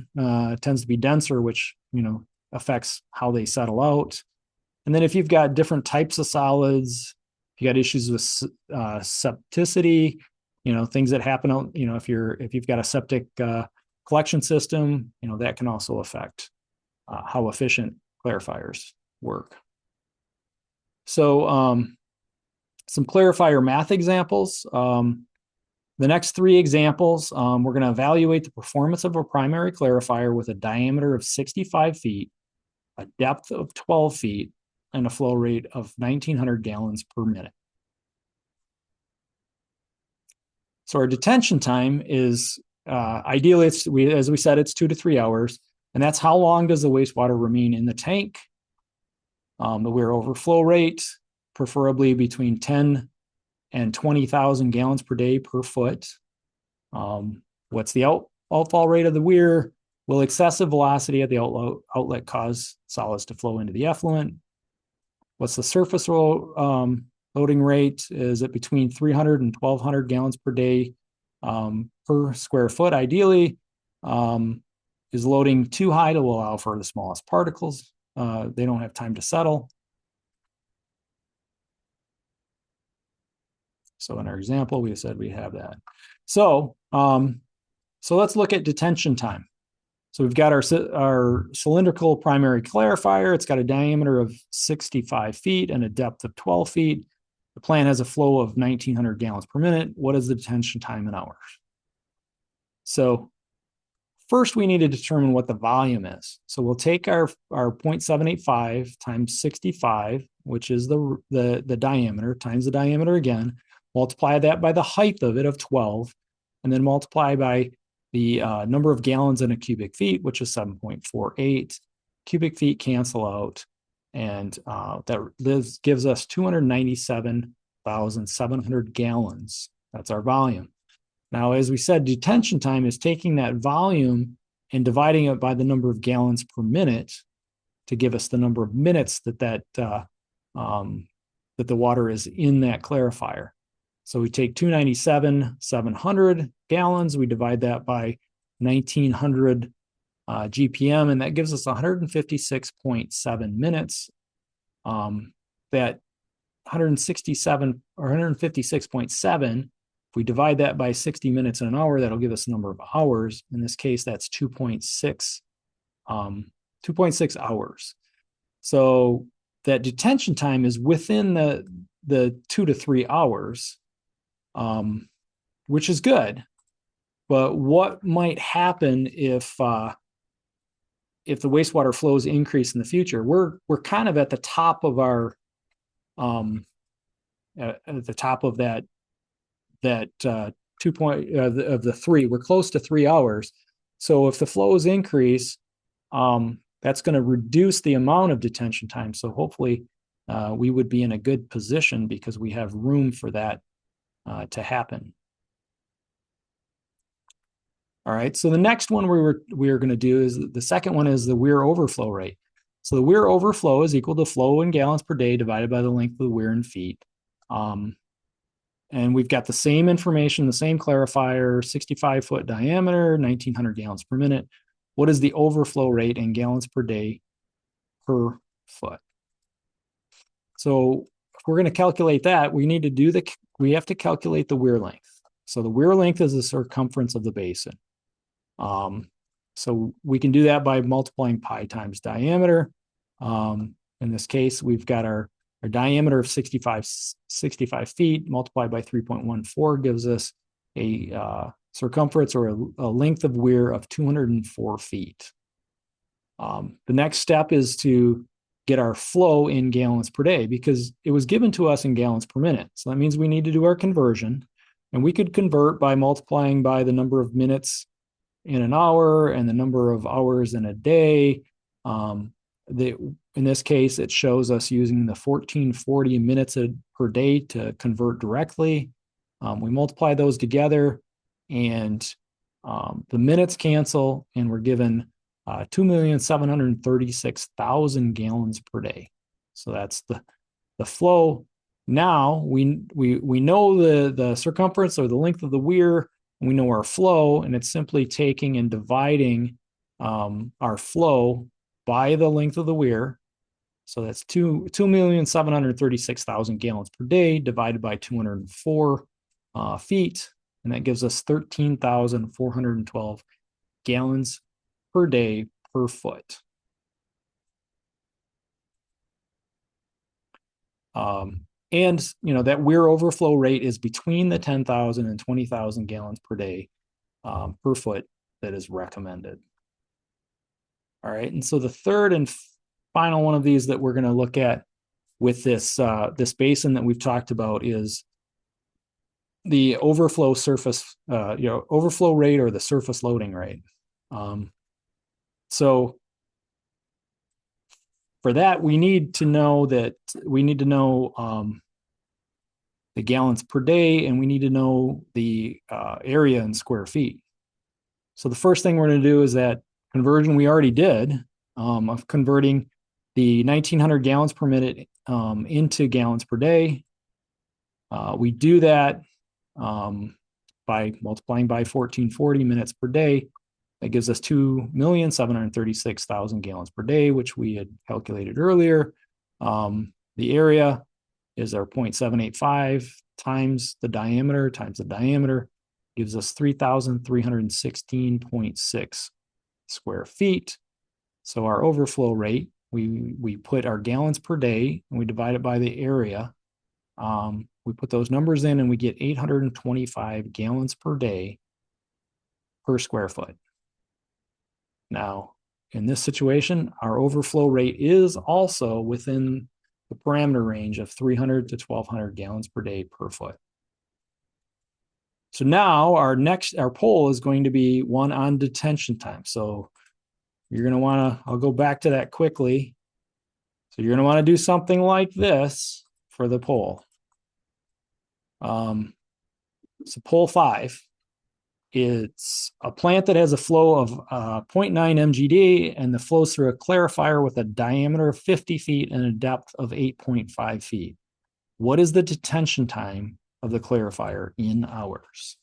tends to be denser, which affects how they settle out. And then if you've got different types of solids, if you got issues with septicity, things that happen out, if you've got a septic collection system, that can also affect how efficient clarifiers work. So some clarifier math examples. The next 3 examples, we're going to evaluate the performance of a primary clarifier with a diameter of 65 feet, a depth of 12 feet, and a flow rate of 1,900 gallons per minute. So our detention time is ideally, as we said, it's 2 to 3 hours, and that's how long does the wastewater remain in the tank. The weir overflow rate, preferably between 10 and 20,000 gallons per day per foot. What's the outfall rate of the weir? Will excessive velocity at the outlet cause solids to flow into the effluent? What's the surface loading rate? Is it between 300 and 1,200 gallons per day per square foot? Ideally, is loading too high to allow for the smallest particles? They don't have time to settle. So in our example, we said we have that. So So let's look at detention time. So we've got our cylindrical primary clarifier. It's got a diameter of 65 feet and a depth of 12 feet. The plant has a flow of 1,900 gallons per minute. What is the detention time in hours? So first, we need to determine what the volume is. So we'll take our 0.785 times 65, which is the diameter, times the diameter again, multiply that by the height of it of 12, and then multiply by the number of gallons in a cubic feet, which is 7.48. Cubic feet cancel out, and that gives us 297,700 gallons. That's our volume. Now, as we said, detention time is taking that volume and dividing it by the number of gallons per minute to give us the number of minutes that the water is in that clarifier. So we take 297,700 gallons, we divide that by 1,900 GPM, and that gives us 156.7 minutes. That 167 or 156.7, if we divide that by 60 minutes in an hour, that'll give us the number of hours. In this case, that's 2.6 hours. So that detention time is within the 2 to 3 hours, which is good. But what might happen if the wastewater flows increase in the future? We're kind of at the top of our at the top of that 2 point of the 3. We're close to 3 hours. So if the flows increase, that's going to reduce the amount of detention time. So hopefully we would be in a good position because we have room for that to happen. All right, so the next one we are going to do is the second one is the weir overflow rate. So the weir overflow is equal to flow in gallons per day divided by the length of the weir in feet. And we've got the same information, the same clarifier, 65-foot diameter, 1,900 gallons per minute. What is the overflow rate in gallons per day per foot? So if we're going to calculate that, we have to calculate the weir length. So the weir length is the circumference of the basin. So we can do that by multiplying pi times diameter. In this case, we've got our diameter of 65 feet multiplied by 3.14 gives us a circumference or a length of weir of 204 feet. The next step is to get our flow in gallons per day because it was given to us in gallons per minute. So that means we need to do our conversion, and we could convert by multiplying by the number of minutes in an hour and the number of hours in a day. In this case, it shows us using the 1440 minutes per day to convert directly. We multiply those together, and the minutes cancel, and we're given 2,736,000 gallons per day. So that's the flow. Now we know the circumference or the length of the weir. We know our flow, and it's simply taking and dividing our flow by the length of the weir. So that's 2,736,000 gallons per day divided by 204 feet, and that gives us 13,412 gallons per day per foot. And that weir overflow rate is between the 10,000 and 20,000 gallons per day per foot that is recommended. All right, and so the third and final one of these that we're going to look at with this basin that we've talked about is the overflow overflow rate or the surface loading rate. So for that, we need to know the gallons per day, and we need to know the area in square feet. So the first thing we're going to do is that conversion we already did of converting the 1,900 gallons per minute into gallons per day. We do that by multiplying by 1440 minutes per day. That gives us 2,736,000 gallons per day, which we had calculated earlier. The area is our 0.785 times the diameter. gives us 3,316.6 square feet. So our overflow rate, we put our gallons per day and we divide it by the area. We put those numbers in and we get 825 gallons per day per square foot. Now, in this situation, our overflow rate is also within the parameter range of 300 to 1,200 gallons per day per foot. So now our poll is going to be one on detention time. So you're going to want to, I'll go back to that quickly. So you're going to want to do something like this for the poll. So poll 5, it's a plant that has a flow of 0.9 MGD and the flows through a clarifier with a diameter of 50 feet and a depth of 8.5 feet. What is the detention time of the clarifier in hours?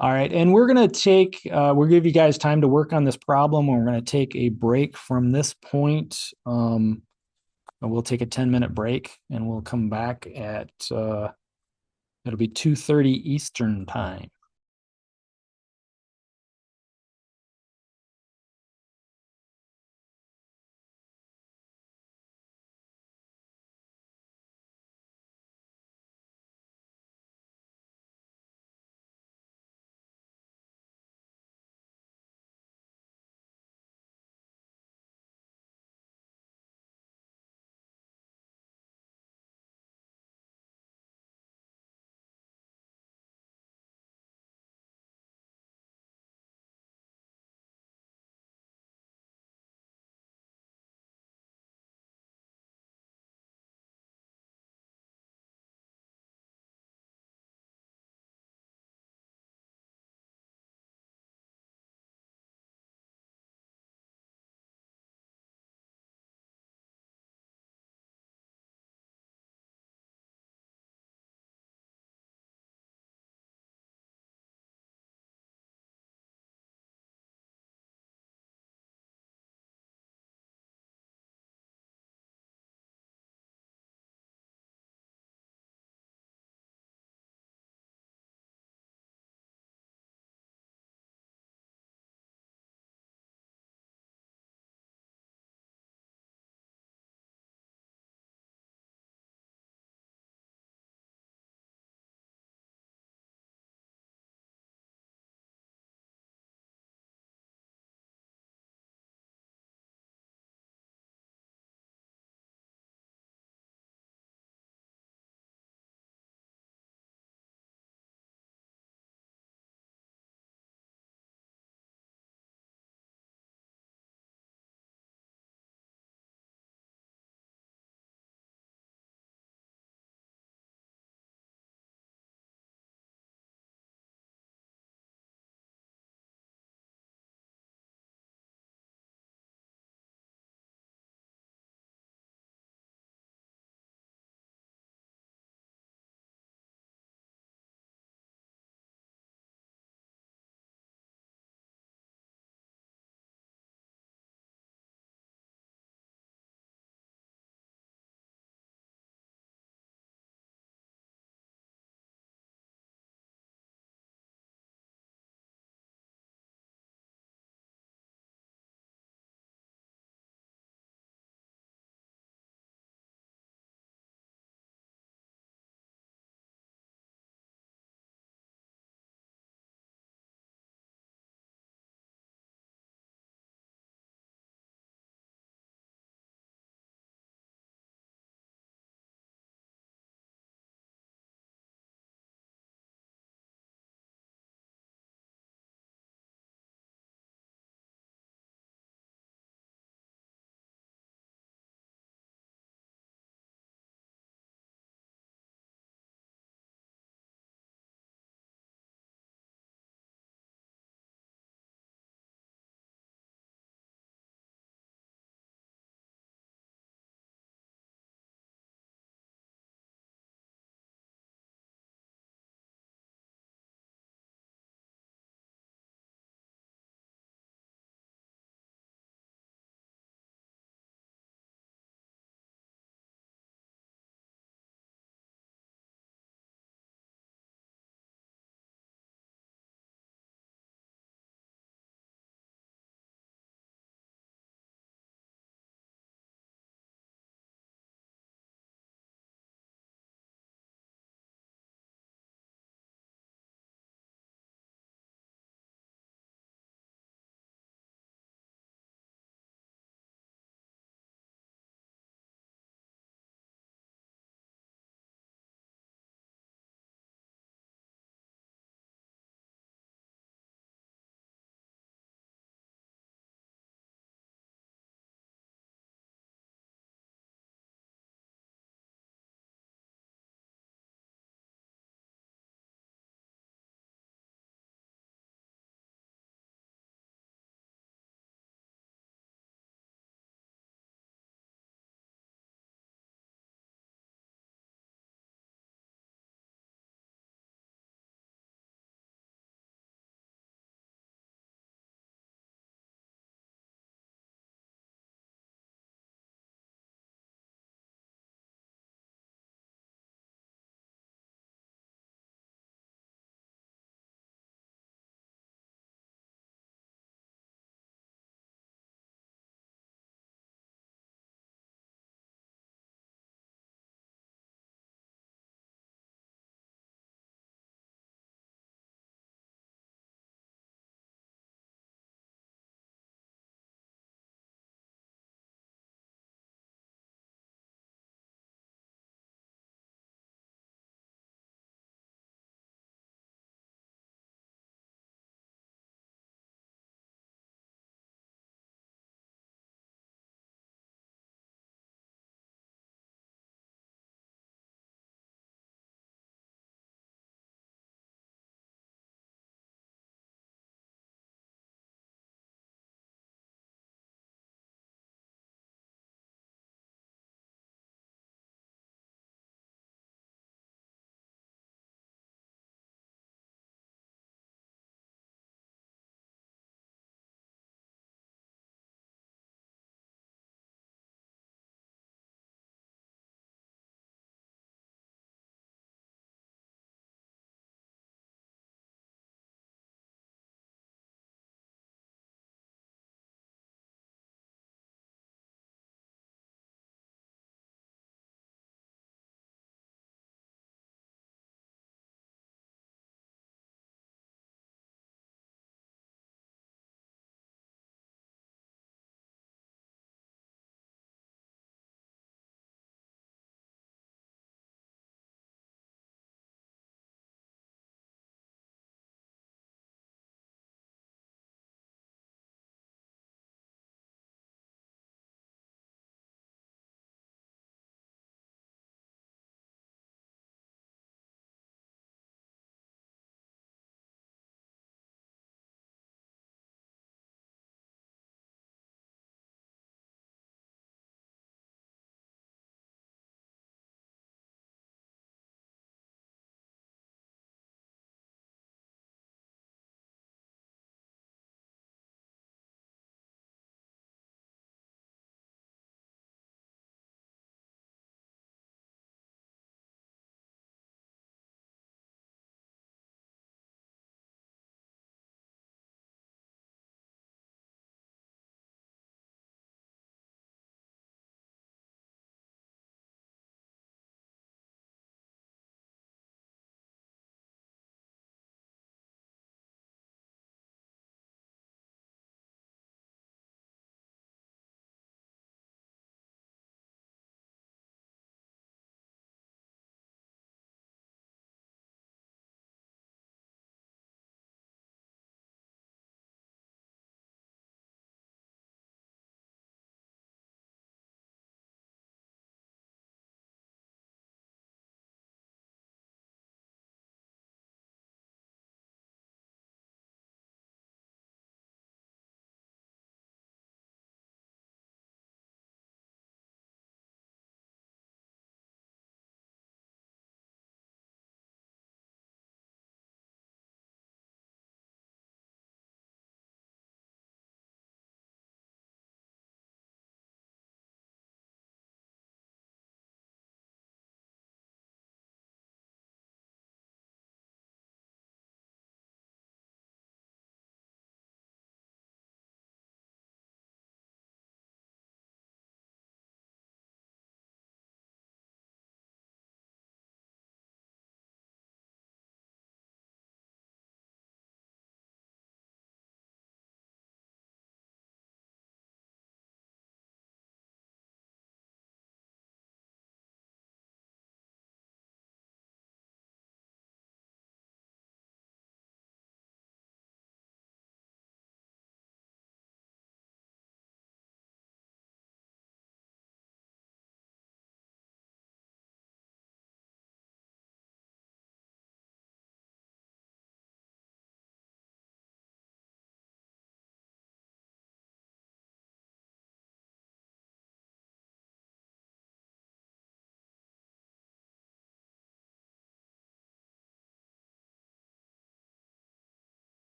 All right, and we're going to we'll give you guys time to work on this problem. We're going to take a break from this point. We'll take a 10-minute break and we'll come back at, it'll be 2:30 Eastern time.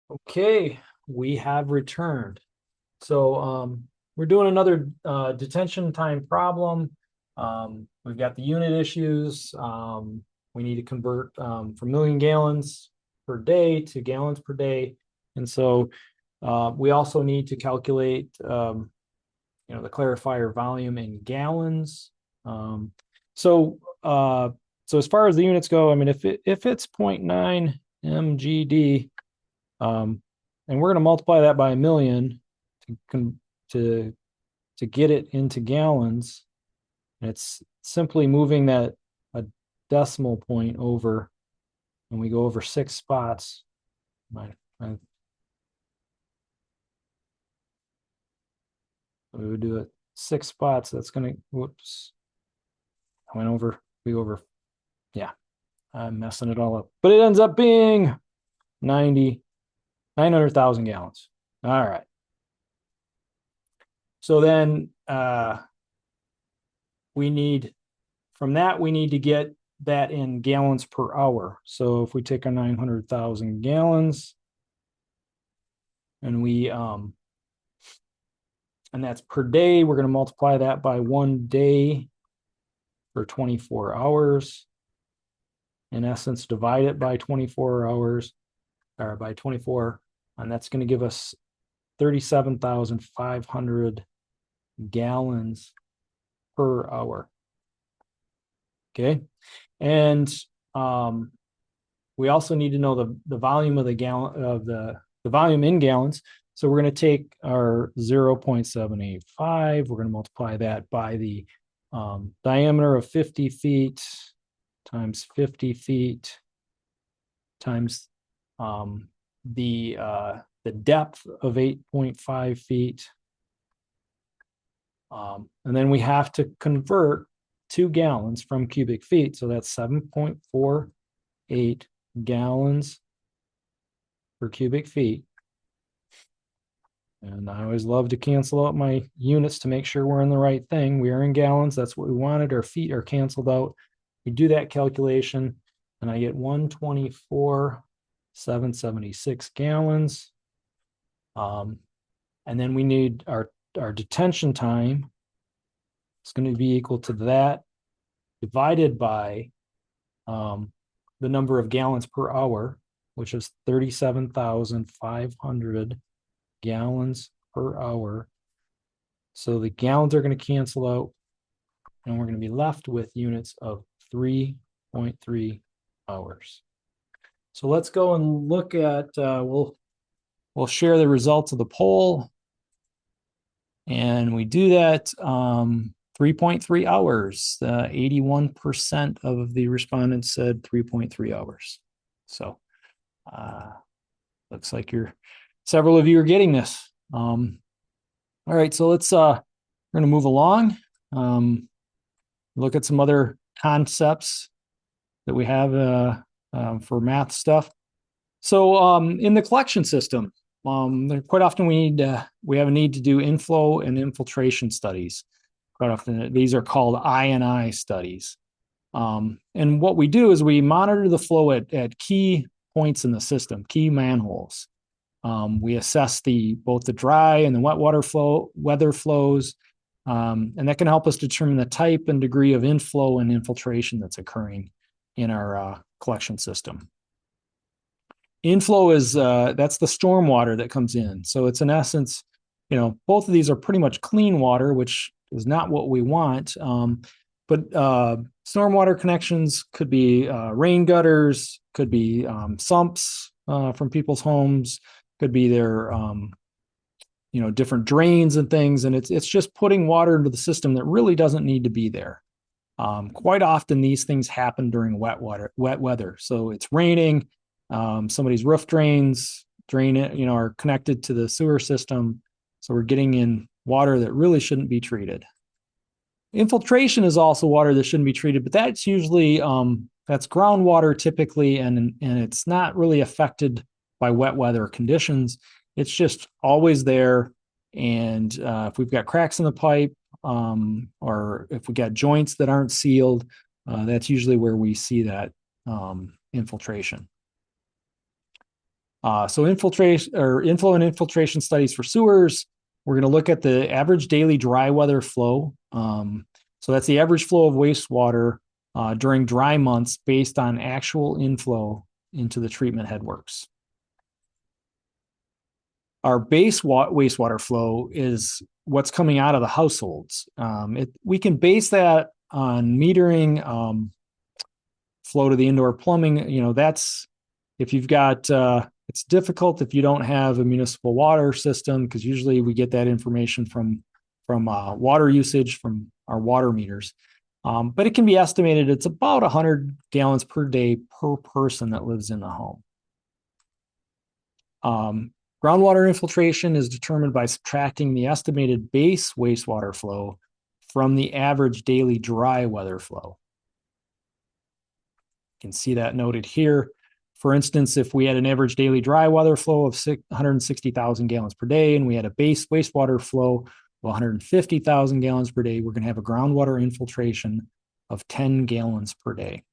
Okay, we have returned. So we're doing another detention time problem. We've got the unit issues. We need to convert from million gallons per day to gallons per day. And so we also need to calculate the clarifier volume in gallons. Um, so so as far as the units go, I mean, if it's 0.9 mgd, and we're going to multiply that by a million to to get it into gallons. And it's simply moving that a decimal point over, and we go over 6 spots. We would do it 6 spots. That's going to, whoops, I went over, yeah, I'm messing it all up. But it ends up being 900,000 gallons. All right. So then we need to get that in gallons per hour. So if we take our 900,000 gallons and and that's per day, we're going to multiply that by 1 day for 24 hours. In essence, divide it by 24 hours or by 24, and that's going to give us 37,500 gallons per hour. Okay. And we also need to know the volume of the gallon of the volume in gallons. So we're going to take our 0.785. We're going to multiply that by the diameter of 50 feet times 50 feet times the depth of 8.5 feet. And then we have to convert 2 gallons from cubic feet. So that's 7.48 gallons per cubic feet. And I always love to cancel out my units to make sure we're in the right thing. We are in gallons. That's what we wanted. Our feet are canceled out. We do that calculation, and I get 124,776 gallons. And then we need our detention time. It's going to be equal to that divided by the number of gallons per hour, which is 37,500 gallons per hour. So the gallons are going to cancel out, and we're going to be left with units of 3.3 hours. So let's go and look at, we'll share the results of the poll. And we do that 3.3 hours. 81% of the respondents said 3.3 hours. So looks like several of you are getting this. All right, so let's we're going to move along. Look at some other concepts that we have for math stuff. So in the collection system, quite often we have a need to do inflow and infiltration studies. Quite often these are called I&I studies. And what we do is we monitor the flow at key points in the system, key manholes. We assess both the dry and the wet weather flows, and that can help us determine the type and degree of inflow and infiltration that's occurring in our collection system. Inflow is that's the storm water that comes in. So it's in essence, both of these are pretty much clean water, which is not what we want. But stormwater connections could be rain gutters, could be sumps from people's homes, could be their different drains and things, and it's just putting water into the system that really doesn't need to be there. Quite often these things happen during wet weather. So it's raining, somebody's roof drains are connected to the sewer system, so we're getting in water that really shouldn't be treated. Infiltration is also water that shouldn't be treated, but that's usually that's groundwater typically, and it's not really affected by wet weather conditions. It's just always there, and if we've got cracks in the pipe, or if we got joints that aren't sealed, that's usually where we see that infiltration. So infiltration or inflow and infiltration studies for sewers. We're going to look at the average daily dry weather flow. So that's the average flow of wastewater during dry months based on actual inflow into the treatment headworks. Our base wastewater flow is what's coming out of the households. We can base that on metering, flow to the indoor plumbing. That's if you've got it's difficult if you don't have a municipal water system, because usually we get that information from water usage from our water meters. But it can be estimated it's about 100 gallons per day per person that lives in the home. Groundwater infiltration is determined by subtracting the estimated base wastewater flow from the average daily dry weather flow. You can see that noted here. For instance, if we had an average daily dry weather flow of 160,000 gallons per day and we had a base wastewater flow of 150,000 gallons per day, we're going to have a groundwater infiltration of 10 gallons per day.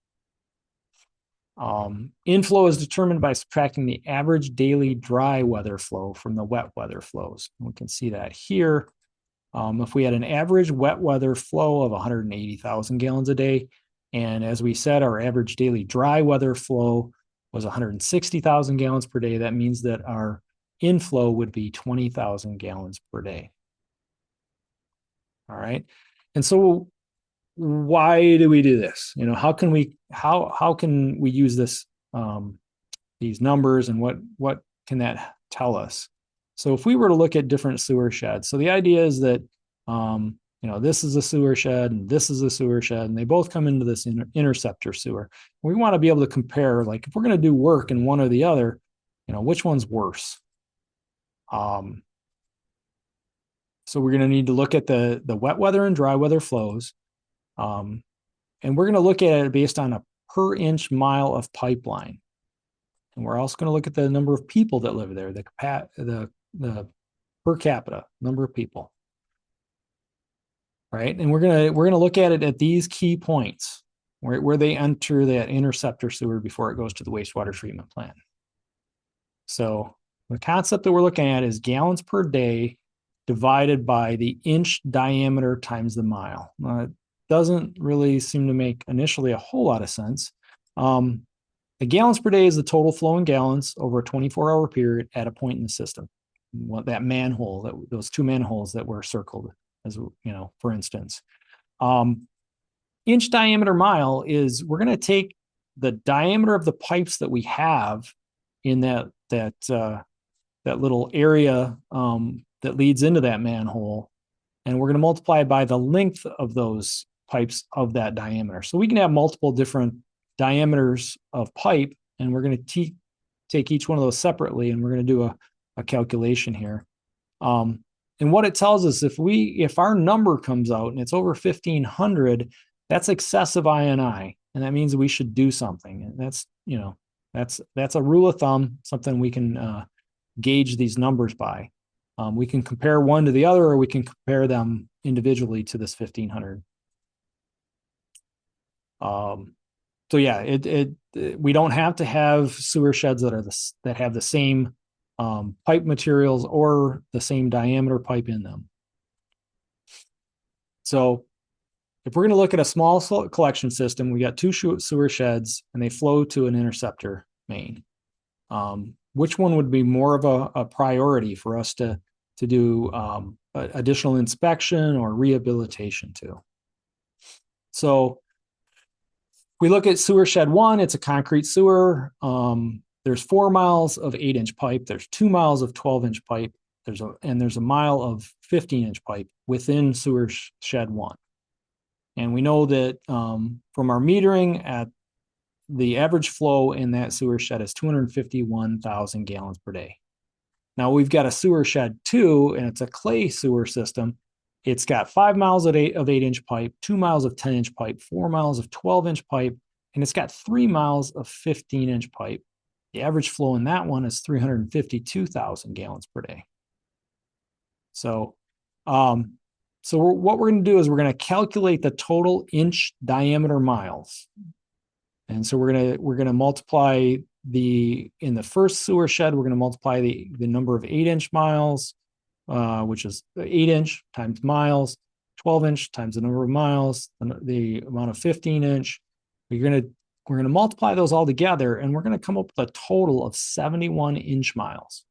Inflow is determined by subtracting the average daily dry weather flow from the wet weather flows. We can see that here. If we had an average wet weather flow of 180,000 gallons a day, and as we said, our average daily dry weather flow was 160,000 gallons per day, that means that our inflow would be 20,000 gallons per day. All right. And so why do we do this? How can we use this, these numbers, and what can that tell us? So if we were to look at different sewer sheds, so the idea is that, this is a sewer shed and this is a sewer shed, and they both come into this interceptor sewer. We want to be able to compare, like if we're going to do work in one or the other, which one's worse? So we're going to need to look at the wet weather and dry weather flows. And we're going to look at it based on a per inch mile of pipeline. And we're also going to look at the number of people that live there, the per capita number of people. Right. And we're going to look at it at these key points where they enter that interceptor sewer before it goes to the wastewater treatment plant. So the concept that we're looking at is gallons per day divided by the inch diameter times the mile. It doesn't really seem to make initially a whole lot of sense. The gallons per day is the total flow in gallons over a 24-hour period at a point in the system. That manhole, those two manholes that were circled, as for instance. Inch diameter mile is, we're going to take the diameter of the pipes that we have in that little area that leads into that manhole, and we're going to multiply by the length of those pipes of that diameter. So we can have multiple different diameters of pipe, and we're going to take each one of those separately, and we're going to do a calculation here. And what it tells us, if our number comes out and it's over 1,500, that's excessive INI, and that means we should do something. And that's a rule of thumb, something we can gauge these numbers by. We can compare one to the other, or we can compare them individually to this 1,500. So yeah, we don't have to have sewer sheds that have the same pipe materials or the same diameter pipe in them. So if we're going to look at a small collection system, we got two sewer sheds and they flow to an interceptor main. Which one would be more of a priority for us to do additional inspection or rehabilitation to? So we look at sewer shed 1, it's a concrete sewer. There's 4 miles of 8-inch pipe. There's 2 miles of 12-inch pipe. There's a mile of 15-inch pipe within sewer shed 1. And we know that from our metering, at the average flow in that sewer shed is 251,000 gallons per day. Now we've got a sewer shed 2, and it's a clay sewer system. It's got 5 miles of 8-inch pipe, 2 miles of 10-inch pipe, 4 miles of 12-inch pipe, and it's got 3 miles of 15-inch pipe. The average flow in that one is 352,000 gallons per day. So, what we're going to do is we're going to calculate the total inch diameter miles. And so we're going to multiply in the first sewer shed, we're going to multiply the number of 8-inch miles, which is 8-inch times miles, 12-inch times the number of miles, the amount of 15-inch. We're going to multiply those all together, and we're going to come up with a total of 71 inch miles.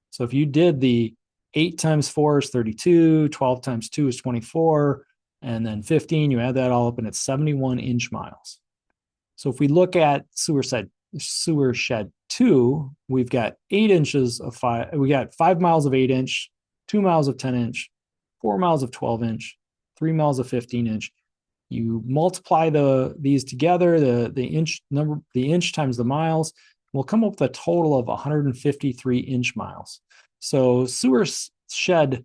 So if you did the 8 times 4 is 32, 12 times 2 is 24, and then 15, you add that all up, and it's 71 inch miles. So if we look at sewer shed 2, we've got 8 inches of 5, we got 5 miles of 8-inch, 2 miles of 10-inch, 4 miles of 12-inch, 3 miles of 15-inch. You multiply these together, the inch times the miles, we'll come up with a total of 153 inch miles. So sewer shed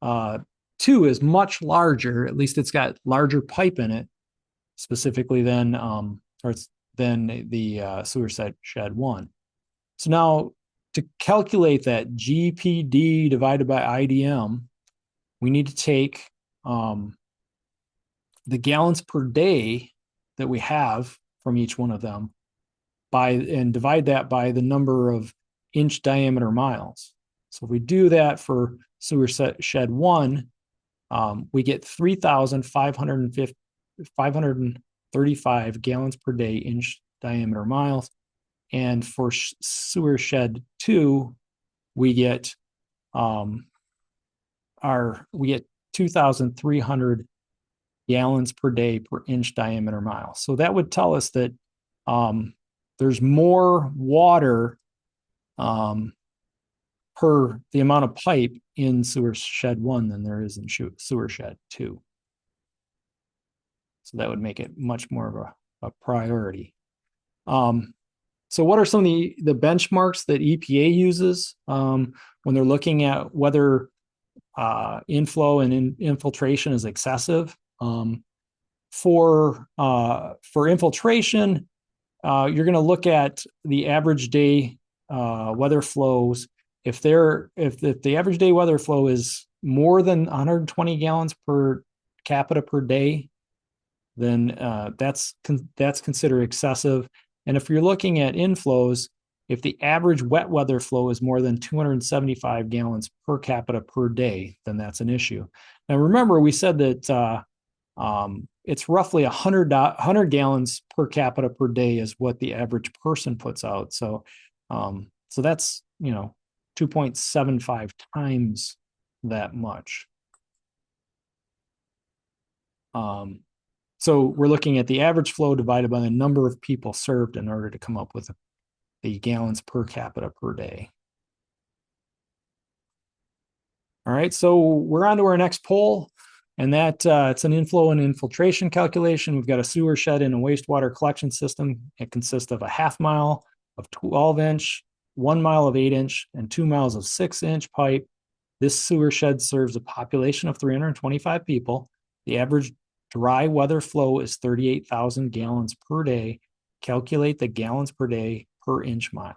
2 is much larger. At least it's got larger pipe in it, specifically than the sewer shed 1. So now to calculate that GPD divided by IDM, we need to take the gallons per day that we have from each one of them and divide that by the number of inch diameter miles. So if we do that for sewer shed 1, we get 3,535 gallons per day inch diameter miles. And for sewer shed 2, we get 2,300 gallons per day per inch diameter mile. So that would tell us that there's more water per the amount of pipe in sewer shed 1 than there is in sewer shed 2. So that would make it much more of a priority. So what are some of the benchmarks that EPA uses when they're looking at whether inflow and infiltration is excessive? For infiltration, you're going to look at the average day weather flows. If the average day weather flow is more than 120 gallons per capita per day, then that's considered excessive. And if you're looking at inflows, if the average wet weather flow is more than 275 gallons per capita per day, then that's an issue. Now remember, we said that it's roughly 100 gallons per capita per day is what the average person puts out. So that's 2.75 times that much. So we're looking at the average flow divided by the number of people served in order to come up with the gallons per capita per day. All right, so we're on to our next poll, and that it's an inflow and infiltration calculation. We've got a sewer shed and a wastewater collection system. It consists of a 1/2 mile of 12-inch, 1 mile of 8-inch, and 2 miles of 6-inch pipe. This sewer shed serves a population of 325 people. The average dry weather flow is 38,000 gallons per day. Calculate the gallons per day per inch mile.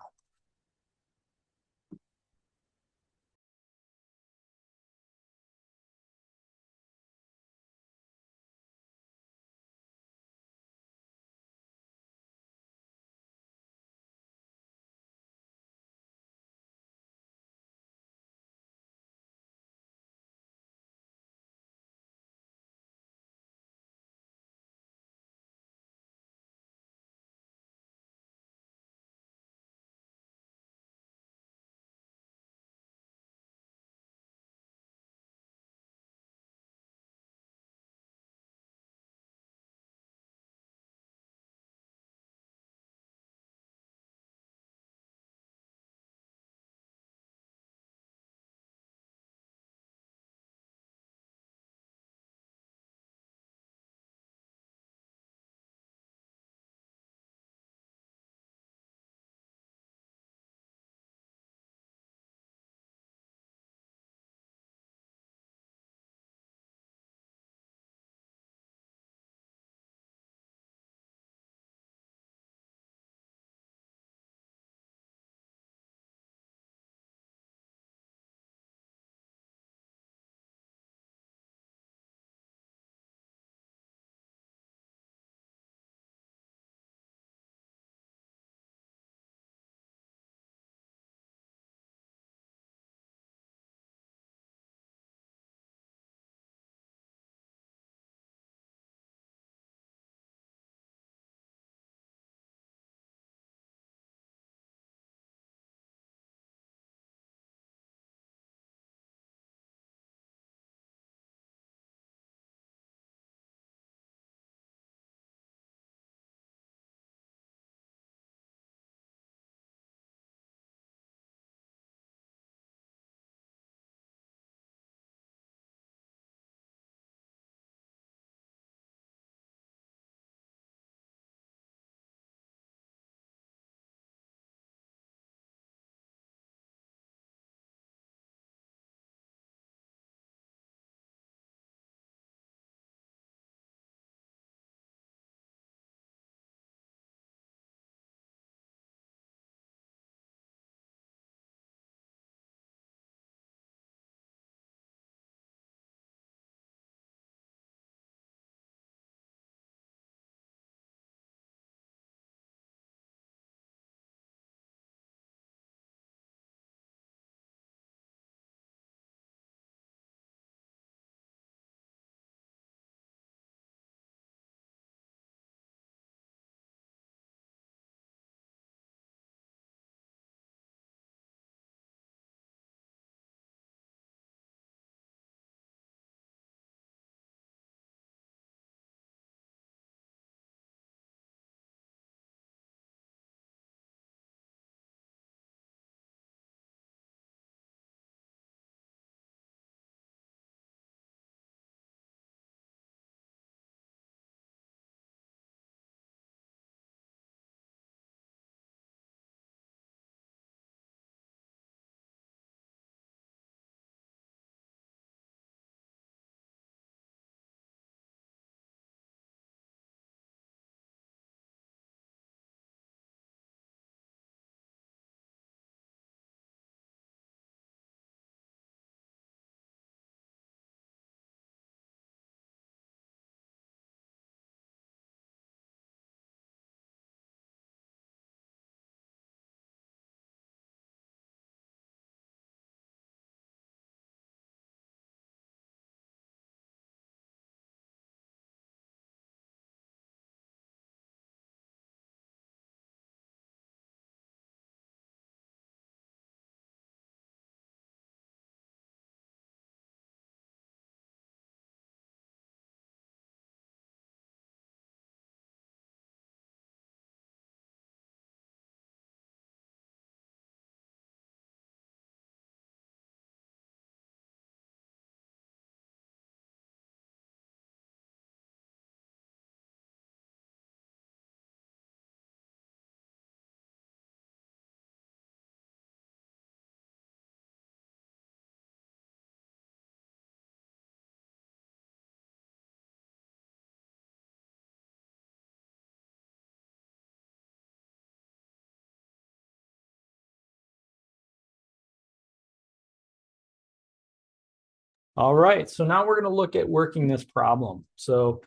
All right, so now we're going to look at working this problem. So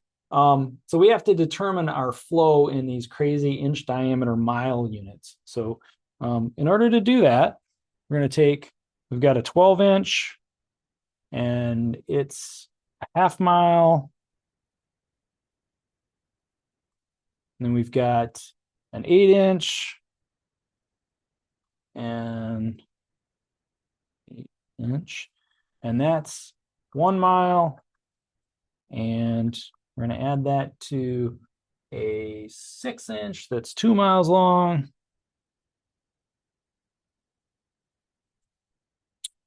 we have to determine our flow in these crazy inch diameter mile units. So in order to do that, we're going to we've got a 12-inch, and it's a half mile. And then we've got an 8-inch and 8-inch, and that's 1 mile. And we're going to add that to a 6-inch that's 2 miles long.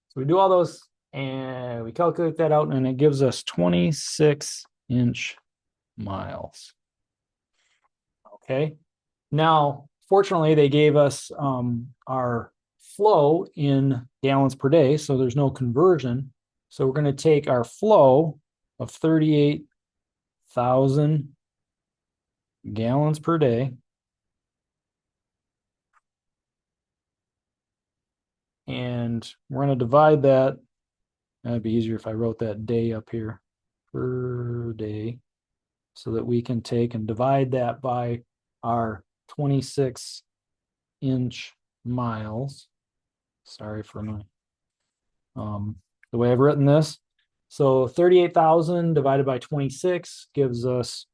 So we do all those and we calculate that out, and it gives us 26-inch miles. Okay. Now, fortunately, they gave us our flow in gallons per day, so there's no conversion. So we're going to take our flow of 38,000 gallons per day, and we're going to divide that. That'd be easier if I wrote that day up here, per day, so that we can take and divide that by our 26-inch miles. Sorry for my the way I've written this. So 38,000 divided by 26 gives us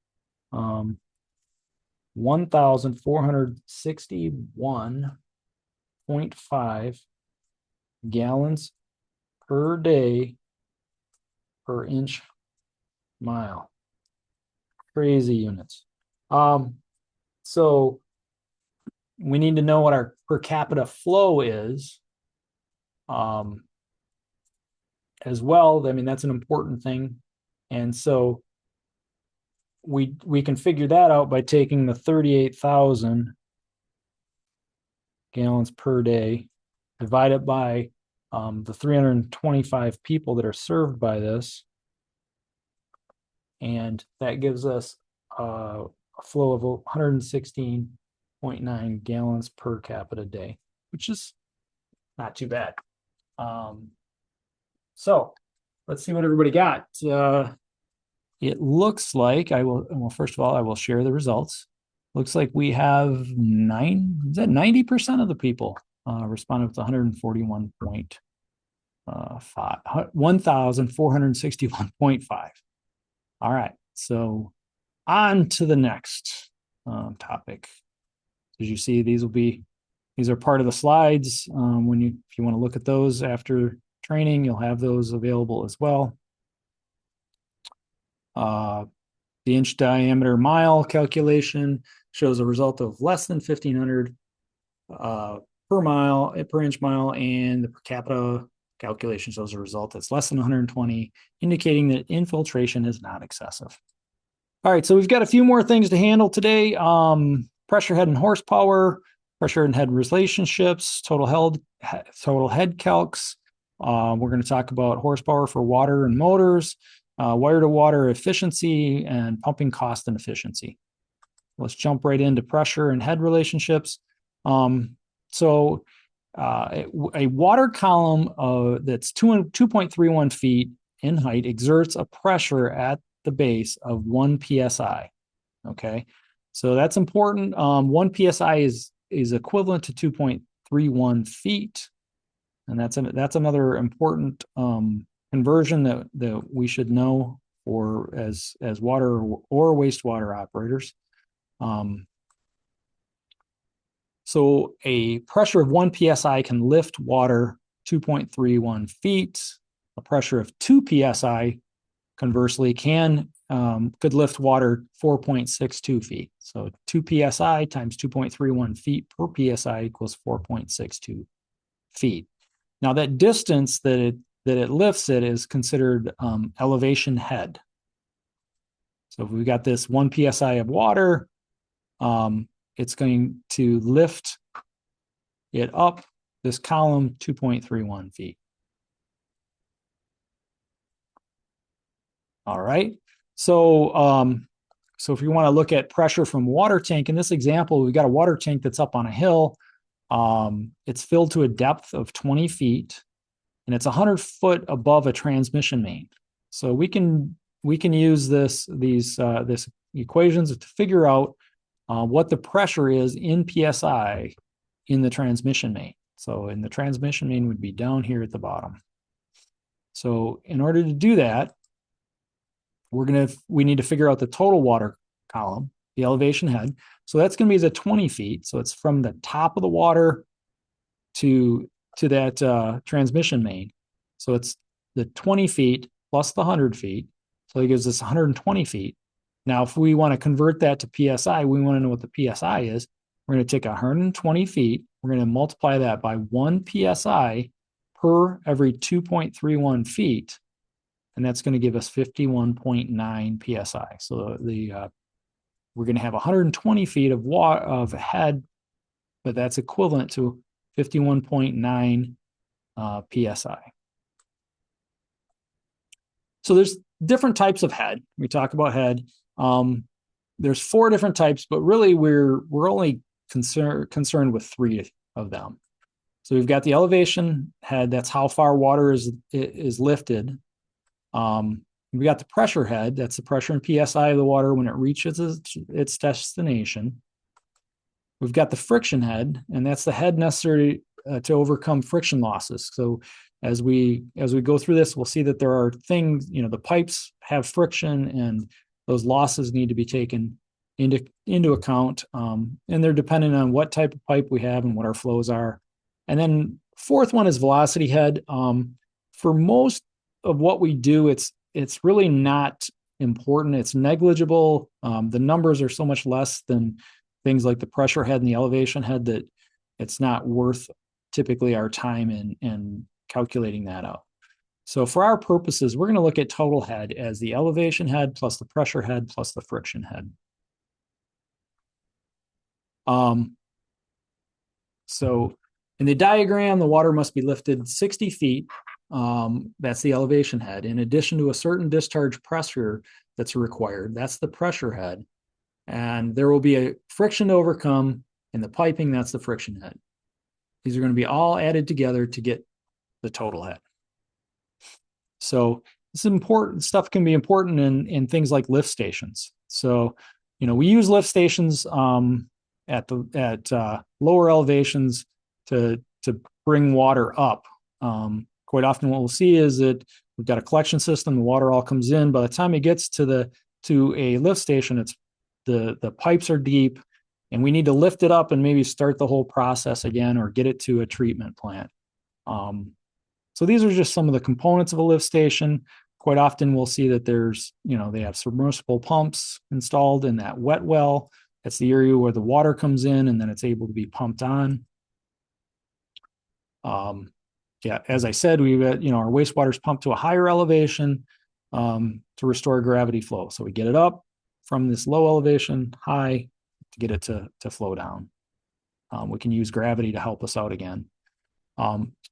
1,461.5 gallons per day per inch mile. Crazy units. So we need to know what our per capita flow is as well. I mean, that's an important thing. And so we can figure that out by taking the 38,000 gallons per day, divide it by the 325 people that are served by this. And that gives us a flow of 116.9 gallons per capita day, which is not too bad. So let's see what everybody got. It looks like well, first of all, I will share the results. Looks like we have 90% of the people responded with 1,461.5. All right, so on to the next topic. As you see, these are part of the slides. If you want to look at those after training, you'll have those available as well. The inch diameter mile calculation shows a result of less than 1,500 per inch mile, and the per capita calculation shows a result that's less than 120, indicating that infiltration is not excessive. All right, so we've got a few more things to handle today. Pressure head and horsepower, pressure and head relationships, total head calcs. We're going to talk about horsepower for water and motors, wire to water efficiency, and pumping cost and efficiency. Let's jump right into pressure and head relationships. A water column that's 2.31 feet in height exerts a pressure at the base of 1 psi. Okay, so that's important. 1 psi is equivalent to 2.31 feet, and that's another important conversion that we should know for as water or wastewater operators. So a pressure of 1 psi can lift water 2.31 feet. A pressure of 2 psi, conversely, could lift water 4.62 feet. So 2 psi times 2.31 feet per psi equals 4.62 feet. Now that distance that it lifts it is considered elevation head. So if we've got this 1 psi of water, it's going to lift it up this column 2.31 feet. All right. So if you want to look at pressure from water tank, in this example, we've got a water tank that's up on a hill. It's filled to a depth of 20 feet. and it's 100 foot above a transmission main. So we can use these equations to figure out what the pressure is in PSI in the transmission main. So in the transmission main would be down here at the bottom. So in order to do that, we need to figure out the total water column, the elevation head. So that's going to be the 20 feet. So it's from the top of the water to that transmission main. So it's the 20 feet plus the 100 feet. So it gives us 120 feet. Now, if we want to convert that to PSI, we want to know what the PSI is. We're going to take 120 feet. We're going to multiply that by 1 PSI per every 2.31 feet. And that's going to give us 51.9 PSI. So we're going to have 120 feet of head, but that's equivalent to 51.9 PSI. So there's different types of head. We talk about head. There's 4 different types, but really we're only concerned with 3 of them. So we've got the elevation head. That's how far water is lifted. We got the pressure head. That's the pressure in PSI of the water when it reaches its destination. We've got the friction head, and that's the head necessary to overcome friction losses. So as we go through this, we'll see that there are things, the pipes have friction, and those losses need to be taken into account. And they're dependent on what type of pipe we have and what our flows are. And then 4th one is velocity head. For most of what we do, it's really not important. It's negligible. The numbers are so much less than things like the pressure head and the elevation head that it's not worth typically our time in calculating that out. So for our purposes, we're going to look at total head as the elevation head plus the pressure head plus the friction head. So in the diagram, the water must be lifted 60 feet. That's the elevation head. In addition to a certain discharge pressure that's required, that's the pressure head. And there will be a friction to overcome in the piping, that's the friction head. These are going to be all added together to get the total head. So this is important. Stuff can be important in things like lift stations. So, we use lift stations at lower elevations to bring water up. Quite often what we'll see is that we've got a collection system, the water all comes in. By the time it gets to a lift station, it's the pipes are deep, and we need to lift it up and maybe start the whole process again or get it to a treatment plant. So these are just some of the components of a lift station. Quite often we'll see that there's, they have submersible pumps installed in that wet well. That's the area where the water comes in and then it's able to be pumped on. As I said, we've got, our wastewater is pumped to a higher elevation to restore gravity flow. So we get it up from this low elevation high to get it to flow down. We can use gravity to help us out again.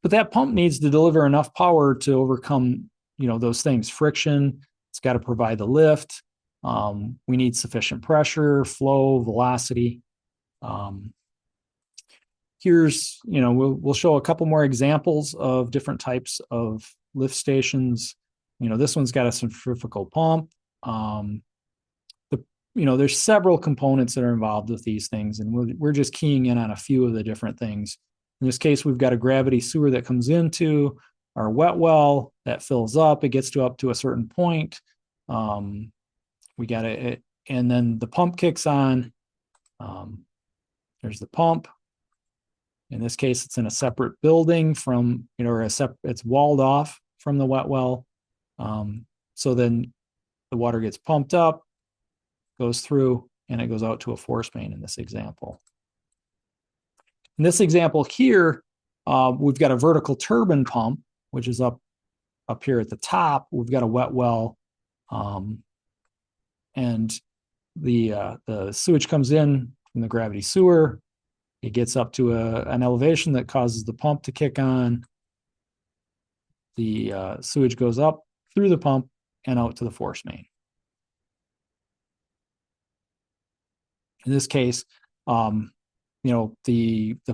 But that pump needs to deliver enough power to overcome, those things. Friction, it's got to provide the lift. We need sufficient pressure, flow, velocity. Here's, we'll show a couple more examples of different types of lift stations. This one's got a centrifugal pump. There's several components that are involved with these things, and we're just keying in on a few of the different things. In this case, we've got a gravity sewer that comes into our wet well that fills up. It gets up to a certain point. We got it, and then the pump kicks on. There's the pump. In this case, it's in a separate building from, it's walled off from the wet well. So then the water gets pumped up, goes through, and it goes out to a force main in this example. In this example here, we've got a vertical turbine pump, which is up here at the top. We've got a wet well, and the sewage comes in from the gravity sewer. It gets up to an elevation that causes the pump to kick on. The sewage goes up through the pump and out to the force main. In this case, the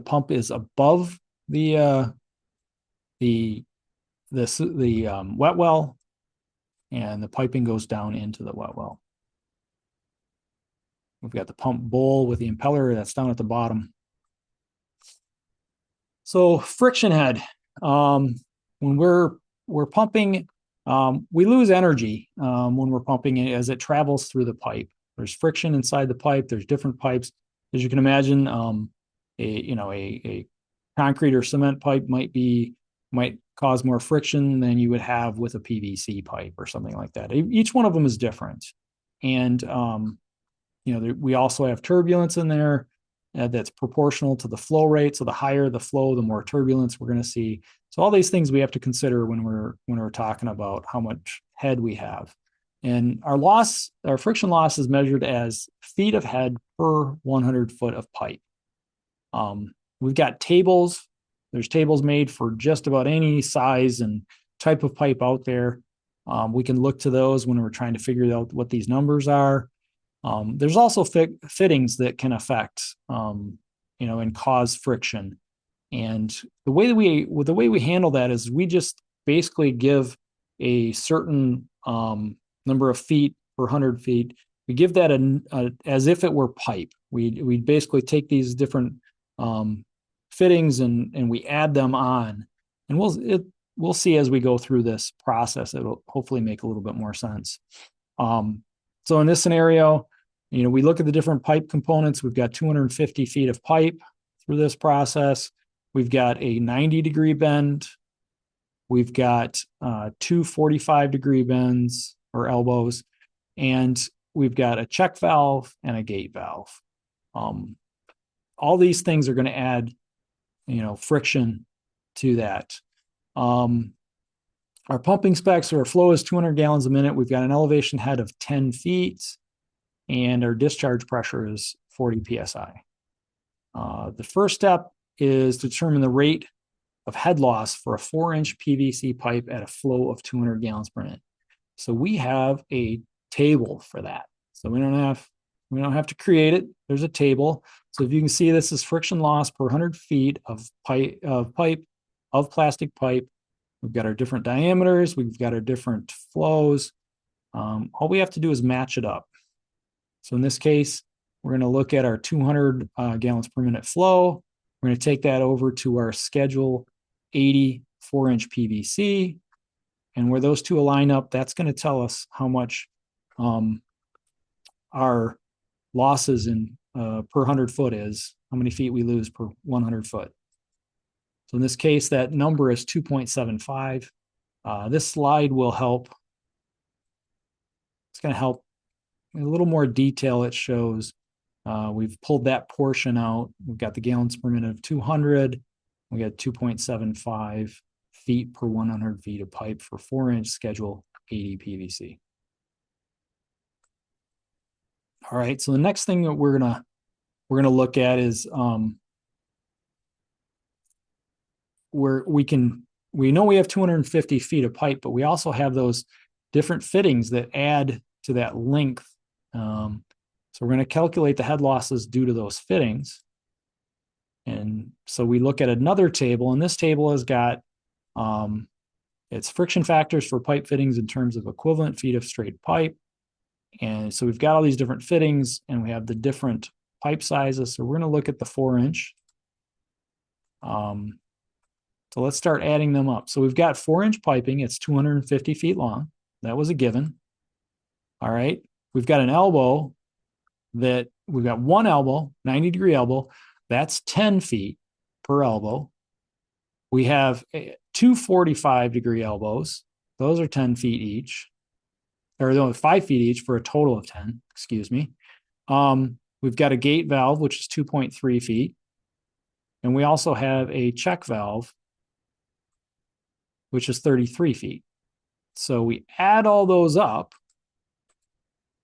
pump is above the wet well, and the piping goes down into the wet well. We've got the pump bowl with the impeller that's down at the bottom. So friction head, when we're pumping, we lose energy when we're pumping it as it travels through the pipe. There's friction inside the pipe. There's different pipes. As you can imagine, a concrete or cement pipe might cause more friction than you would have with a PVC pipe or something like that. Each one of them is different, and we also have turbulence in there that's proportional to the flow rate. So the higher the flow, the more turbulence we're going to see. So all these things we have to consider when we're talking about how much head we have. And our friction loss is measured as feet of head per 100 foot of pipe. We've got tables. There's tables made for just about any size and type of pipe out there. We can look to those when we're trying to figure out what these numbers are. There's also fittings that can affect, and cause friction. And the way we handle that is we just basically give a certain number of feet per 100 feet. We give that as if it were pipe. We basically take these different fittings and we add them on, and we'll see as we go through this process. It'll hopefully make a little bit more sense. So in this scenario, we look at the different pipe components. We've got 250 feet of pipe through this process. We've got a 90-degree bend. We've got two 45-degree bends or elbows, and we've got a check valve and a gate valve. All these things are going to add, friction to that. Our pumping specs, or our flow is 200 gallons a minute. We've got an elevation head of 10 feet, and our discharge pressure is 40 psi. The first step is to determine the rate of head loss for a 4-inch PVC pipe at a flow of 200 gallons per minute. So we have a table for that. So we don't have to create it. There's a table. So if you can see, this is friction loss per 100 feet of plastic pipe. We've got our different diameters. We've got our different flows. All we have to do is match it up. So in this case, we're going to look at our 200 gallons per minute flow. We're going to take that over to our schedule 80 4-inch PVC. And where those two align up, that's going to tell us how much our losses in per 100 foot is, how many feet we lose per 100 foot. So in this case, that number is 2.75. This slide will help. It's going to help in a little more detail. It shows we've pulled that portion out. We've got the gallons per minute of 200. We got 2.75 feet per 100 feet of pipe for 4-inch schedule 80 PVC. All right, so the next thing that we're gonna look at is where we know we have 250 feet of pipe, but we also have those different fittings that add to that length. So we're going to calculate the head losses due to those fittings. And so we look at another table, and this table has got it's friction factors for pipe fittings in terms of equivalent feet of straight pipe. And so we've got all these different fittings, and we have the different pipe sizes. So we're going to look at the 4-inch. So let's start adding them up. So we've got 4-inch piping. It's 250 feet long. That was a given. All right. We've got an elbow we've got one elbow, 90-degree elbow. That's 10 feet per elbow. We have two 45-degree elbows. Those are 10 feet each, or no, 5 feet each for a total of 10, excuse me. We've got a gate valve, which is 2.3 feet. And we also have a check valve, which is 33 feet. So we add all those up,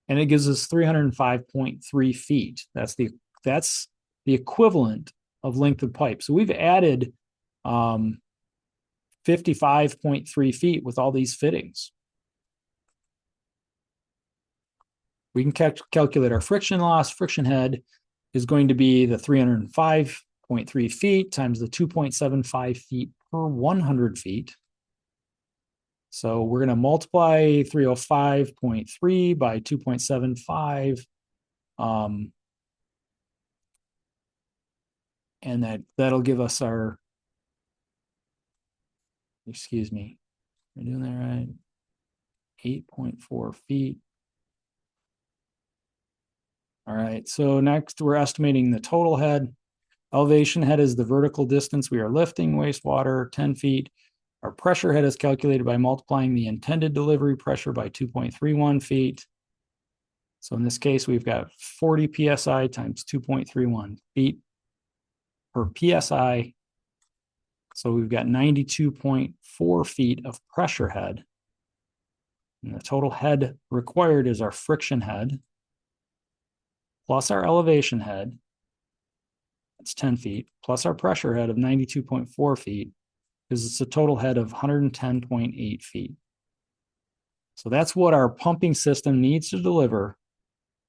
and it gives us 305.3 feet. That's the equivalent of length of pipe. So we've added 55.3 feet with all these fittings. We can calculate our friction loss. Friction head is going to be the 305.3 feet times the 2.75 feet per 100 feet. So we're going to multiply 305.3 by 2.75. And that'll give us our, excuse me, am I doing that right? 8.4 feet. All right, so next we're estimating the total head. Elevation head is the vertical distance we are lifting wastewater, 10 feet. Our pressure head is calculated by multiplying the intended delivery pressure by 2.31 feet. So in this case, we've got 40 PSI times 2.31 feet per PSI. So we've got 92.4 feet of pressure head. And the total head required is our friction head plus our elevation head. That's 10 feet, plus our pressure head of 92.4 feet, because it's a total head of 110.8 feet. So that's what our pumping system needs to deliver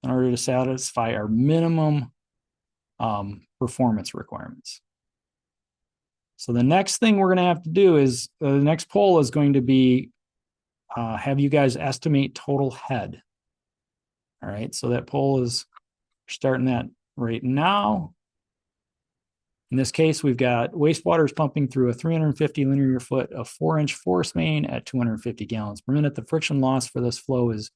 in order to satisfy our minimum performance requirements. So the next thing we're going to have to do is the next poll is going to be have you guys estimate total head. All right, so that poll is starting that right now. In this case, we've got wastewater is pumping through a 350 linear foot of 4-inch force main at 250 gallons per minute. The friction loss for this flow is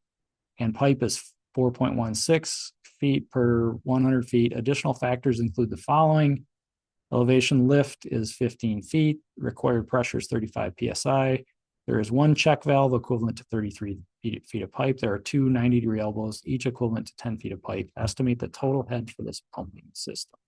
and pipe is 4.16 feet per 100 feet. Additional factors include the following. Elevation lift is 15 feet. Required pressure is 35 psi. There is one check valve equivalent to 33 feet of pipe. There are two 90-degree elbows, each equivalent to 10 feet of pipe. Estimate the total head for this pumping system.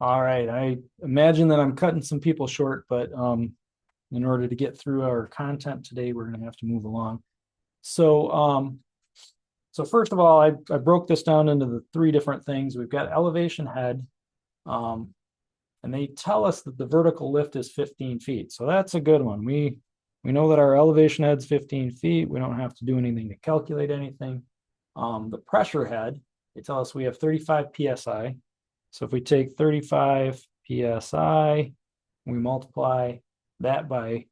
All right. I imagine that I'm cutting some people short, but in order to get through our content today, we're going to have to move along. So first of all, I broke this down into the three different things. We've got elevation head, and they tell us that the vertical lift is 15 feet. So that's a good one. We know that our elevation head's 15 feet. We don't have to do anything to calculate anything. The pressure head, they tell us we have 35 psi. So if we take 35 psi, we multiply that by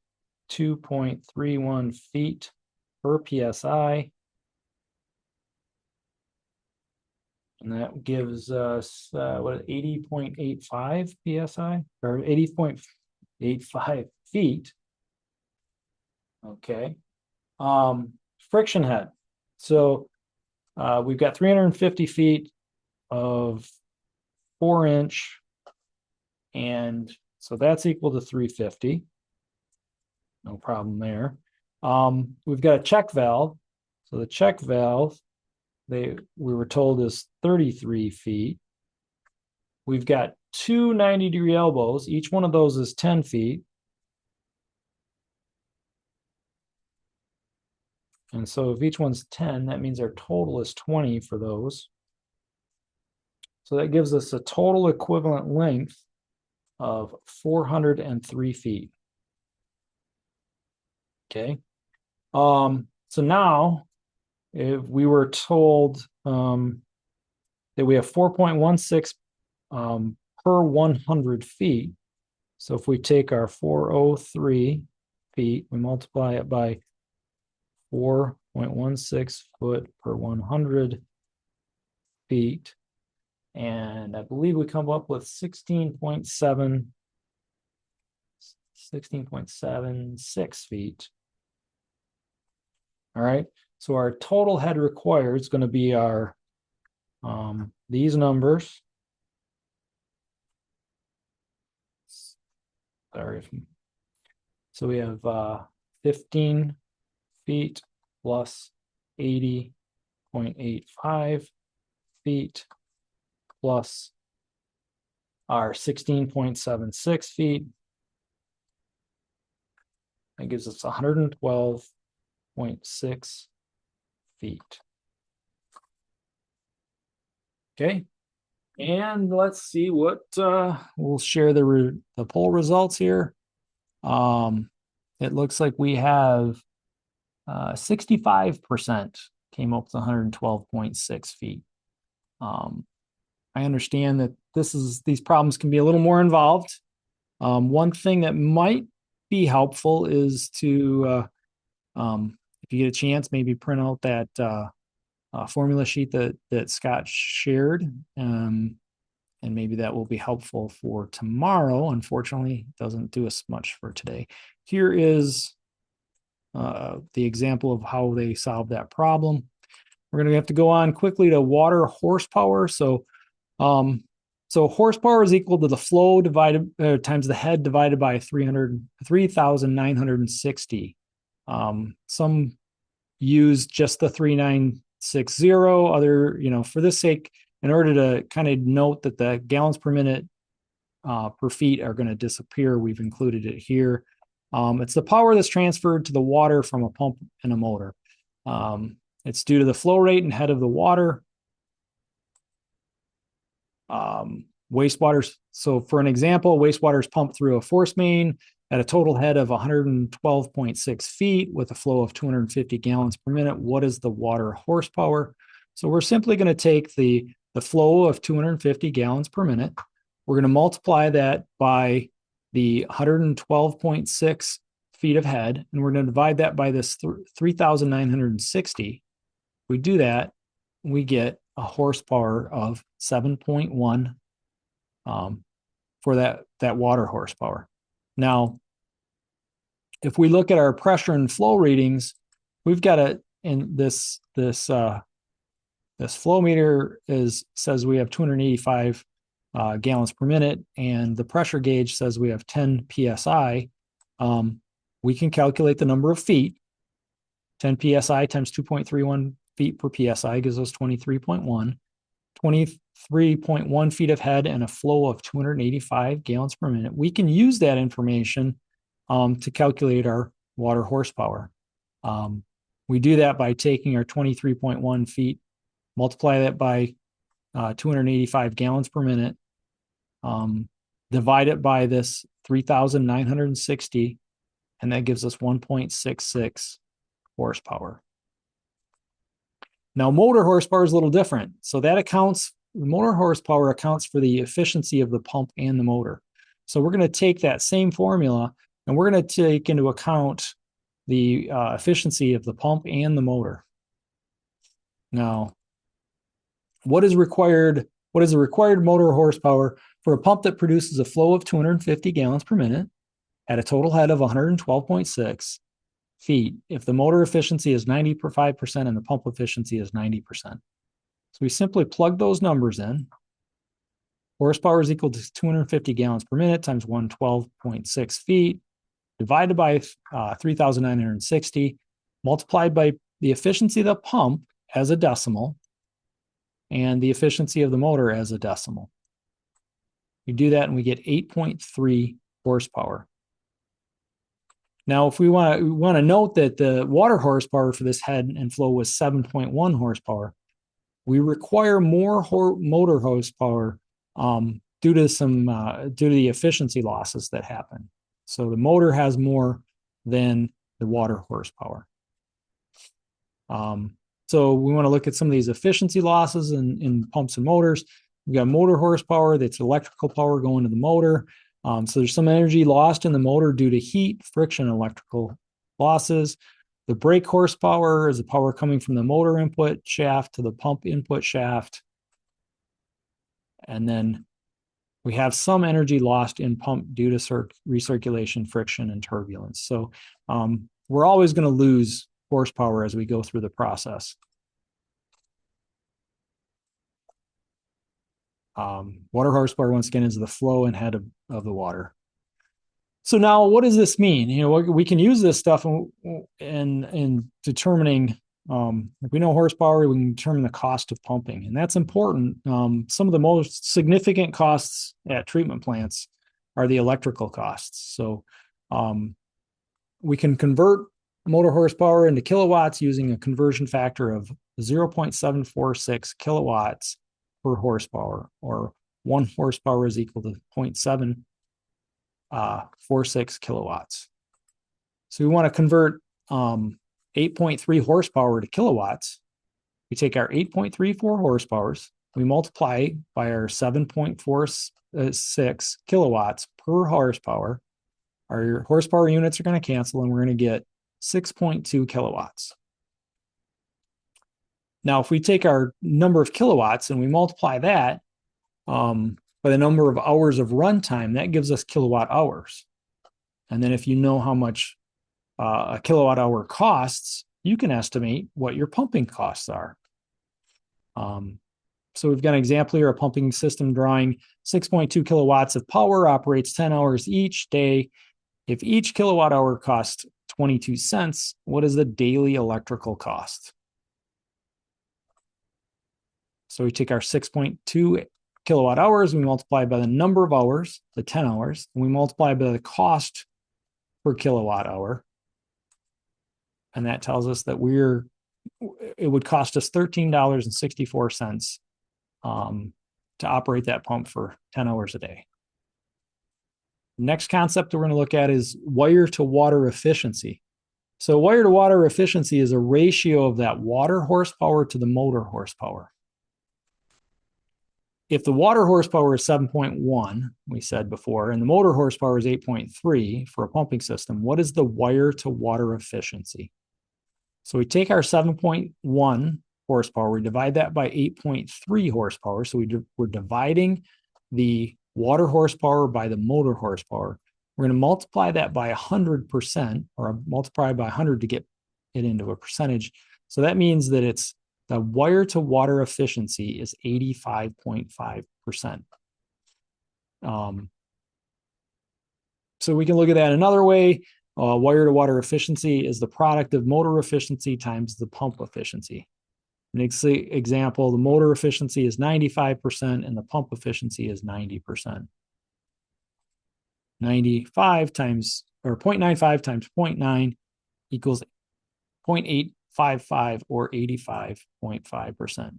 2.31 feet per psi, and that gives us 80.85 psi or 80.85 feet. Okay. Friction head. So we've got 350 feet of 4-inch, and so that's equal to 350. No problem there. We've got a check valve. So the check valve, we were told is 33 feet. We've got two 90-degree elbows. Each one of those is 10 feet. And so if each one's 10, that means our total is 20 for those. So that gives us a total equivalent length of 403 feet. Okay. So now, if we were told that we have 4.16 per 100 feet, so if we take our 403 feet, we multiply it by 4.16 foot per 100 feet, and I believe we come up with 16.76 feet. All right, so our total head required is going to be our these numbers. Sorry. So we have 15 feet plus 80.85 feet plus our 16.76 feet. That gives us 112.6 feet. Okay. And let's see what we'll share the poll results here. It looks like we have 65% came up with 112.6 feet. I understand that these problems can be a little more involved. One thing that might be helpful is to, if you get a chance, maybe print out that formula sheet that Scott shared, and maybe that will be helpful for tomorrow. Unfortunately, it doesn't do us much for today. Here is the example of how they solved that problem. We're going to have to go on quickly to water horsepower. So horsepower is equal to the flow divided times the head divided by 3,960. Some use just the 3,960. Other, for this sake, in order to kind of note that the gallons per minute per feet are going to disappear, we've included it here. It's the power that's transferred to the water from a pump and a motor. It's due to the flow rate and head of the water. Wastewater. So for an example, wastewater is pumped through a force main at a total head of 112.6 feet with a flow of 250 gallons per minute. What is the water horsepower? So we're simply going to take the flow of 250 gallons per minute. We're going to multiply that by the 112.6 feet of head, and we're going to divide that by this 3,960. We do that, we get a horsepower of 7.1 for that water horsepower. Now, if we look at our pressure and flow readings, we've got this flow meter says we have 285 gallons per minute, and the pressure gauge says we have 10 psi. We can calculate the number of feet. 10 psi times 2.31 feet per psi gives us 23.1. 23.1 feet of head and a flow of 285 gallons per minute. We can use that information to calculate our water horsepower. We do that by taking our 23.1 feet, multiply that by 285 gallons per minute, divide it by this 3,960, and that gives us 1.66 horsepower. Now, motor horsepower is a little different. So that motor horsepower accounts for the efficiency of the pump and the motor. So we're going to take that same formula and we're going to take into account the efficiency of the pump and the motor. Now, what is the required motor horsepower for a pump that produces a flow of 250 gallons per minute at a total head of 112.6 feet if the motor efficiency is 95% and the pump efficiency is 90%? So we simply plug those numbers in. Horsepower is equal to 250 gallons per minute times 112.6 feet divided by 3,960 multiplied by the efficiency of the pump as a decimal and the efficiency of the motor as a decimal. We do that and we get 8.3 horsepower. Now, if we want to note that the water horsepower for this head and flow was 7.1 horsepower, we require more motor horsepower due to the efficiency losses that happen. So the motor has more than the water horsepower. So we want to look at some of these efficiency losses in pumps and motors. We've got motor horsepower, that's electrical power going to the motor. So there's some energy lost in the motor due to heat, friction, and electrical losses. The brake horsepower is the power coming from the motor input shaft to the pump input shaft. And then we have some energy lost in pump due to recirculation, friction, and turbulence. So we're always going to lose horsepower as we go through the process. Water horsepower, once again, is the flow and head of the water. So now what does this mean? We can use this stuff in determining, if we know horsepower, we can determine the cost of pumping. And that's important. Some of the most significant costs at treatment plants are the electrical costs. So we can convert motor horsepower into kilowatts using a conversion factor of 0.746 kilowatts per horsepower, or 1 horsepower is equal to 0.746 kilowatts. So we want to convert 8.3 horsepower to kilowatts. We take our 8.34 horsepowers, we multiply by our 7.46 kilowatts per horsepower. Our horsepower units are going to cancel and we're going to get 6.2 kilowatts. Now, if we take our number of kilowatts and we multiply that by the number of hours of runtime, that gives us kilowatt hours. And then if you know how much a kilowatt hour costs, you can estimate what your pumping costs are. So we've got an example here, a pumping system drawing 6.2 kilowatts of power, operates 10 hours each day. If each kilowatt hour costs 22 cents, what is the daily electrical cost? So we take our 6.2 kilowatt hours, we multiply by the number of hours, the 10 hours, and we multiply by the cost per kilowatt hour. And that tells us that it would cost us $13.64 to operate that pump for 10 hours a day. Next concept we're going to look at is wire to water efficiency. So wire to water efficiency is a ratio of that water horsepower to the motor horsepower. If the water horsepower is 7.1, we said before, and the motor horsepower is 8.3 for a pumping system, what is the wire to water efficiency? So we take our 7.1 horsepower, we divide that by 8.3 horsepower. So we're dividing the water horsepower by the motor horsepower. We're going to multiply that by 100%, or multiply by 100 to get it into a percentage. So that means that the wire to water efficiency is 85.5%. So we can look at that another way. Wire to water efficiency is the product of motor efficiency times the pump efficiency. An example, the motor efficiency is 95% and the pump efficiency is 90%. 95 times, or 0.95 times 0.9 equals 0.855 or 85.5%.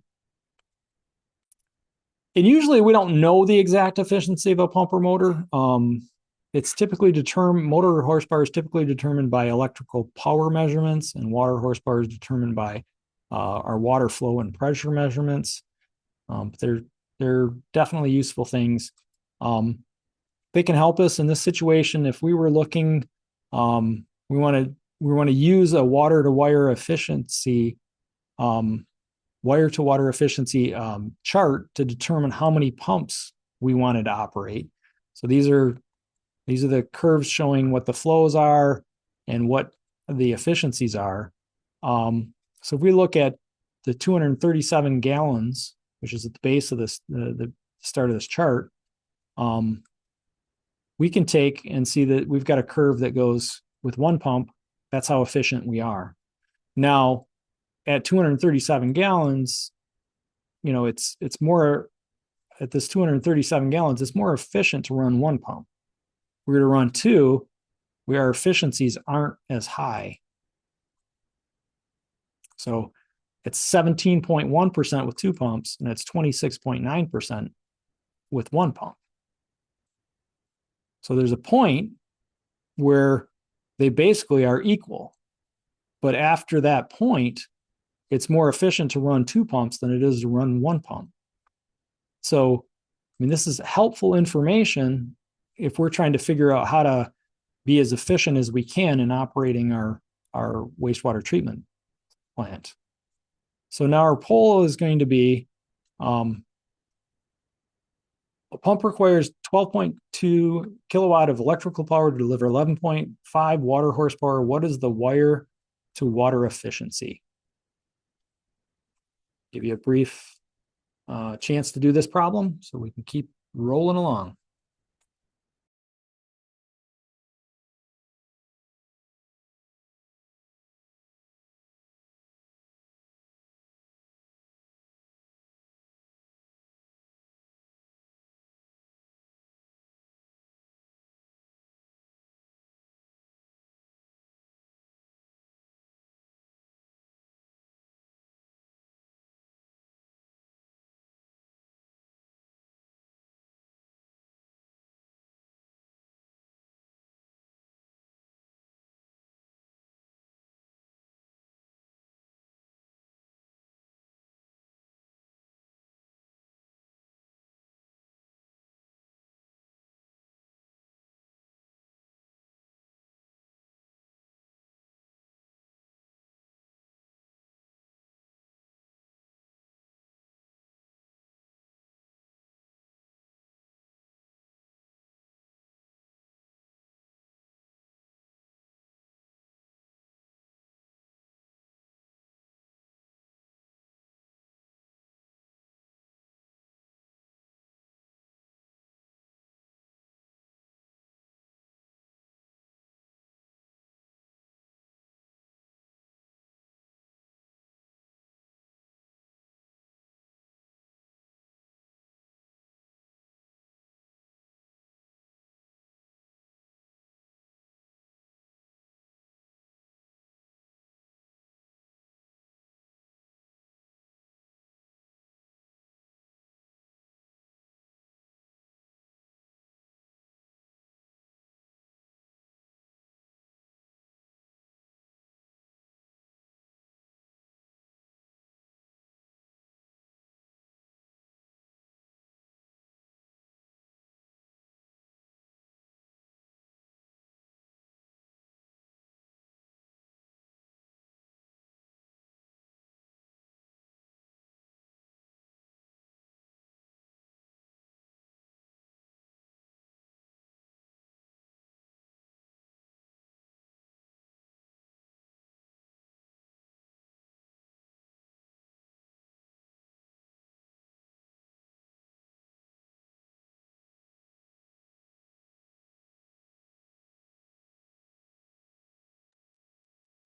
And usually we don't know the exact efficiency of a pump or motor. It's typically determined, motor horsepower is typically determined by electrical power measurements, and water horsepower is determined by our water flow and pressure measurements. They're definitely useful things. They can help us in this situation. If we were looking, we want to use a water to wire efficiency, wire to water efficiency chart to determine how many pumps we wanted to operate. So these are the curves showing what the flows are and what the efficiencies are. So if we look at the 237 gallons, which is at the base of this, the start of this chart, we can take and see that we've got a curve that goes with one pump. That's how efficient we are. Now, at 237 gallons, it's more at this 237 gallons, it's more efficient to run one pump. We're going to run two, where our efficiencies aren't as high. So it's 17.1% with two pumps, and it's 26.9% with one pump. So there's a point where they basically are equal. But after that point, it's more efficient to run two pumps than it is to run one pump. So, this is helpful information if we're trying to figure out how to be as efficient as we can in operating our wastewater treatment plant. So now our poll is going to be, a pump requires 12.2 kilowatt of electrical power to deliver 11.5 water horsepower. What is the wire to water efficiency? Give you a brief chance to do this problem so we can keep rolling along.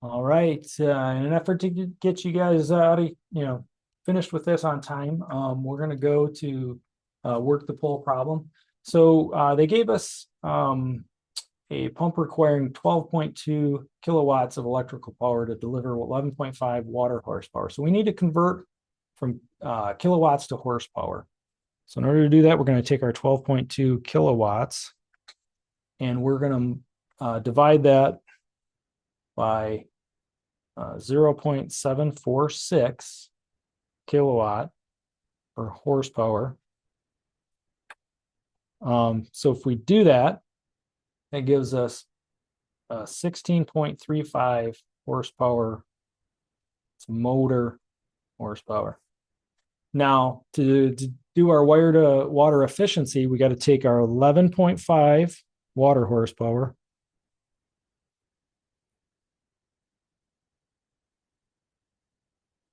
All right. In an effort to get you guys out of, finished with this on time. We're going to go to work the pull problem. So they gave us a pump requiring 12.2 kilowatts of electrical power to deliver 11.5 water horsepower. So we need to convert from kilowatts to horsepower. So in order to do that, we're going to take our 12.2 kilowatts and we're going to divide that by 0.746 kilowatt or horsepower. So if we do that, that gives us 16.35 horsepower. It's motor horsepower. Now, to do our wire to water efficiency, we got to take our 11.5 water horsepower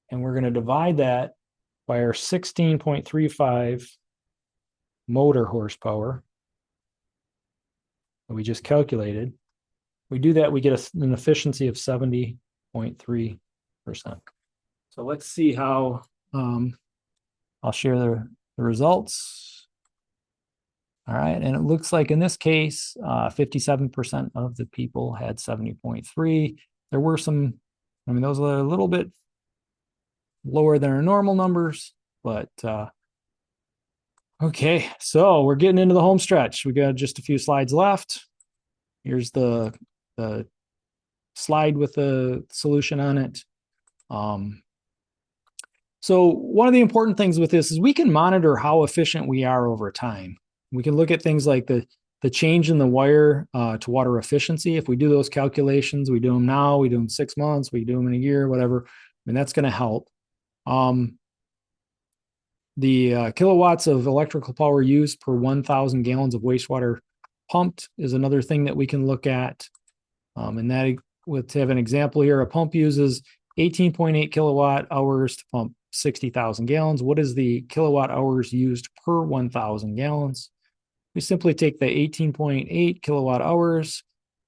and we're going to divide that by our 16.35 motor horsepower that we just calculated. We do that, we get an efficiency of 70.3%. So let's see how I'll share the results. All right, and it looks like in this case, 57% of the people had 70.3. There were some, those are a little bit lower than our normal numbers, but okay, so we're getting into the home stretch. We got just a few slides left. Here's the slide with the solution on it. So one of the important things with this is we can monitor how efficient we are over time. We can look at things like the change in the wire to water efficiency. If we do those calculations, we do them now, we do them 6 months, we do them in a year, whatever, that's going to help. The kilowatts of electrical power used per 1,000 gallons of wastewater pumped is another thing that we can look at. And that, to have an example here, a pump uses 18.8 kilowatt hours to pump 60,000 gallons. What is the kilowatt hours used per 1,000 gallons? We simply take the 18.8 kilowatt hours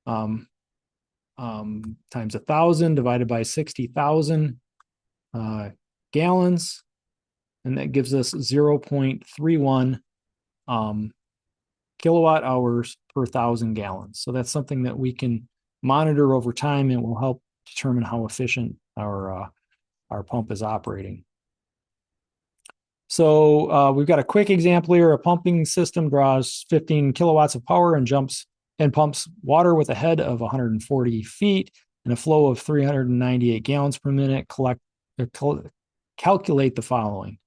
times 1,000 divided by 60,000 gallons, and that gives us 0.31 kilowatt hours per 1,000 gallons. So that's something that we can monitor over time and will help determine how efficient our pump is operating. So we've got a quick example here. A pumping system draws 15 kilowatts of power and pumps water with a head of 140 feet and a flow of 398 gallons per minute. Calculate the following.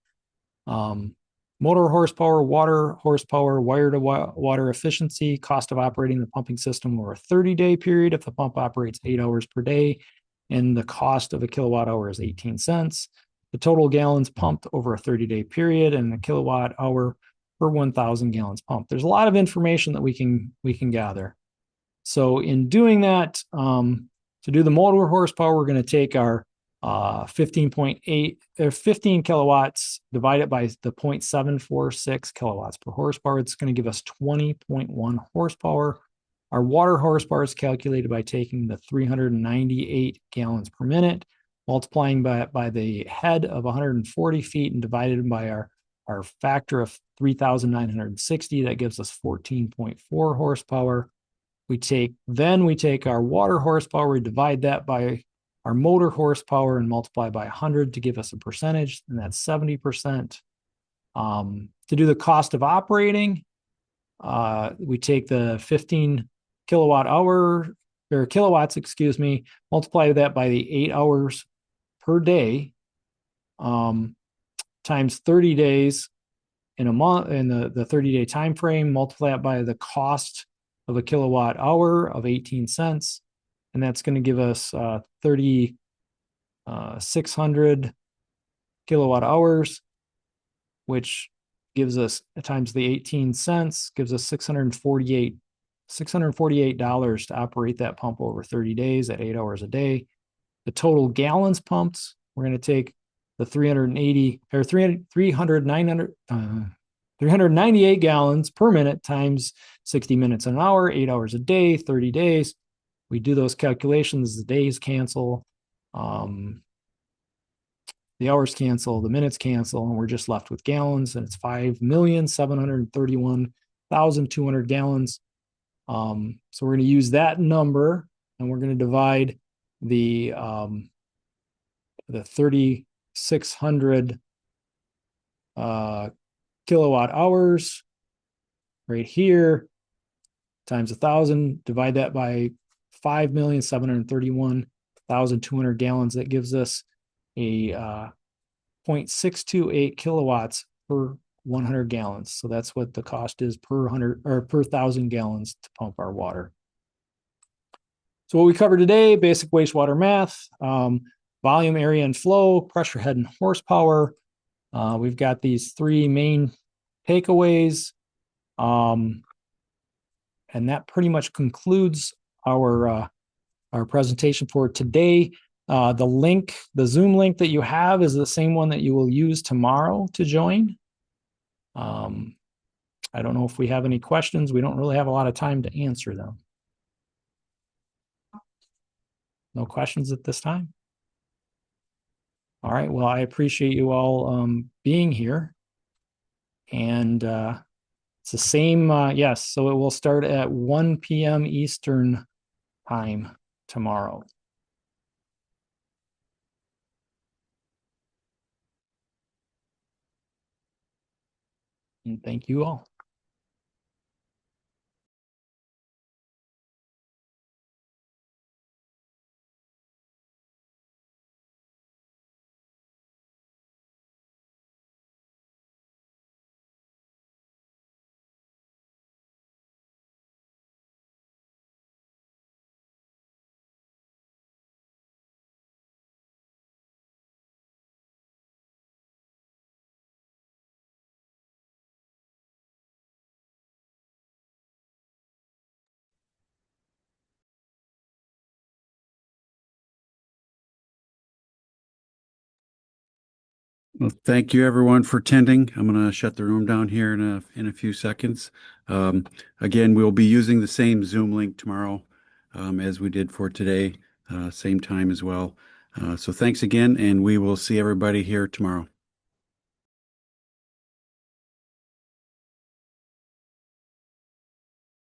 Motor horsepower, water horsepower, wire to water efficiency, cost of operating the pumping system over a 30-day period if the pump operates 8 hours per day, and the cost of a kilowatt hour is 18 cents. The total gallons pumped over a 30-day period and the kilowatt hour per 1,000 gallons pumped. There's a lot of information that we can gather. So in doing that, to do the motor horsepower, we're going to take our 15 kilowatts, divide it by the 0.746 kilowatts per horsepower. It's going to give us 20.1 horsepower. Our water horsepower is calculated by taking the 398 gallons per minute, multiplying by the head of 140 feet and divided by our factor of 3,960. That gives us 14.4 horsepower. We take our water horsepower, we divide that by our motor horsepower and multiply by 100 to give us a percentage, and that's 70%. To do the cost of operating, we take the 15 kilowatts, multiply that by the 8 hours per day, times 30 days in a month, in the 30-day time frame, multiply it by the cost of a kilowatt hour of 18 cents. And that's going to give us 3,600 kilowatt hours, which gives us, times the 18 cents, gives us $648 to operate that pump over 30 days at 8 hours a day. The total gallons pumped, we're going to take the 398 gallons per minute times 60 minutes an hour, 8 hours a day, 30 days. We do those calculations, the days cancel. the hours cancel, the minutes cancel, and we're just left with gallons, and it's 5,731,200 gallons. So we're going to use that number, and we're going to divide the 3,600 kilowatt hours right here times 1,000. Divide that by 5,731,200 gallons. That gives us a 0.628 kilowatts per 100 gallons. So that's what the cost is per 100 or per 1,000 gallons to pump our water. So what we covered today: basic wastewater math, volume, area, and flow, pressure, head, and horsepower. We've got these three main takeaways. And that pretty much concludes our presentation for today. The Zoom link that you have is the same one that you will use tomorrow to join. I don't know if we have any questions. We don't really have a lot of time to answer them. No questions at this time? All right. Well, I appreciate you all being here. And it's the same, yes. So it will start at 1 p.m. Eastern time tomorrow. And thank you all. Well, thank you everyone for attending. I'm going to shut the room down here in a few seconds. Again, we'll be using the same Zoom link tomorrow as we did for today, same time as well. So thanks again, and we will see everybody here tomorrow.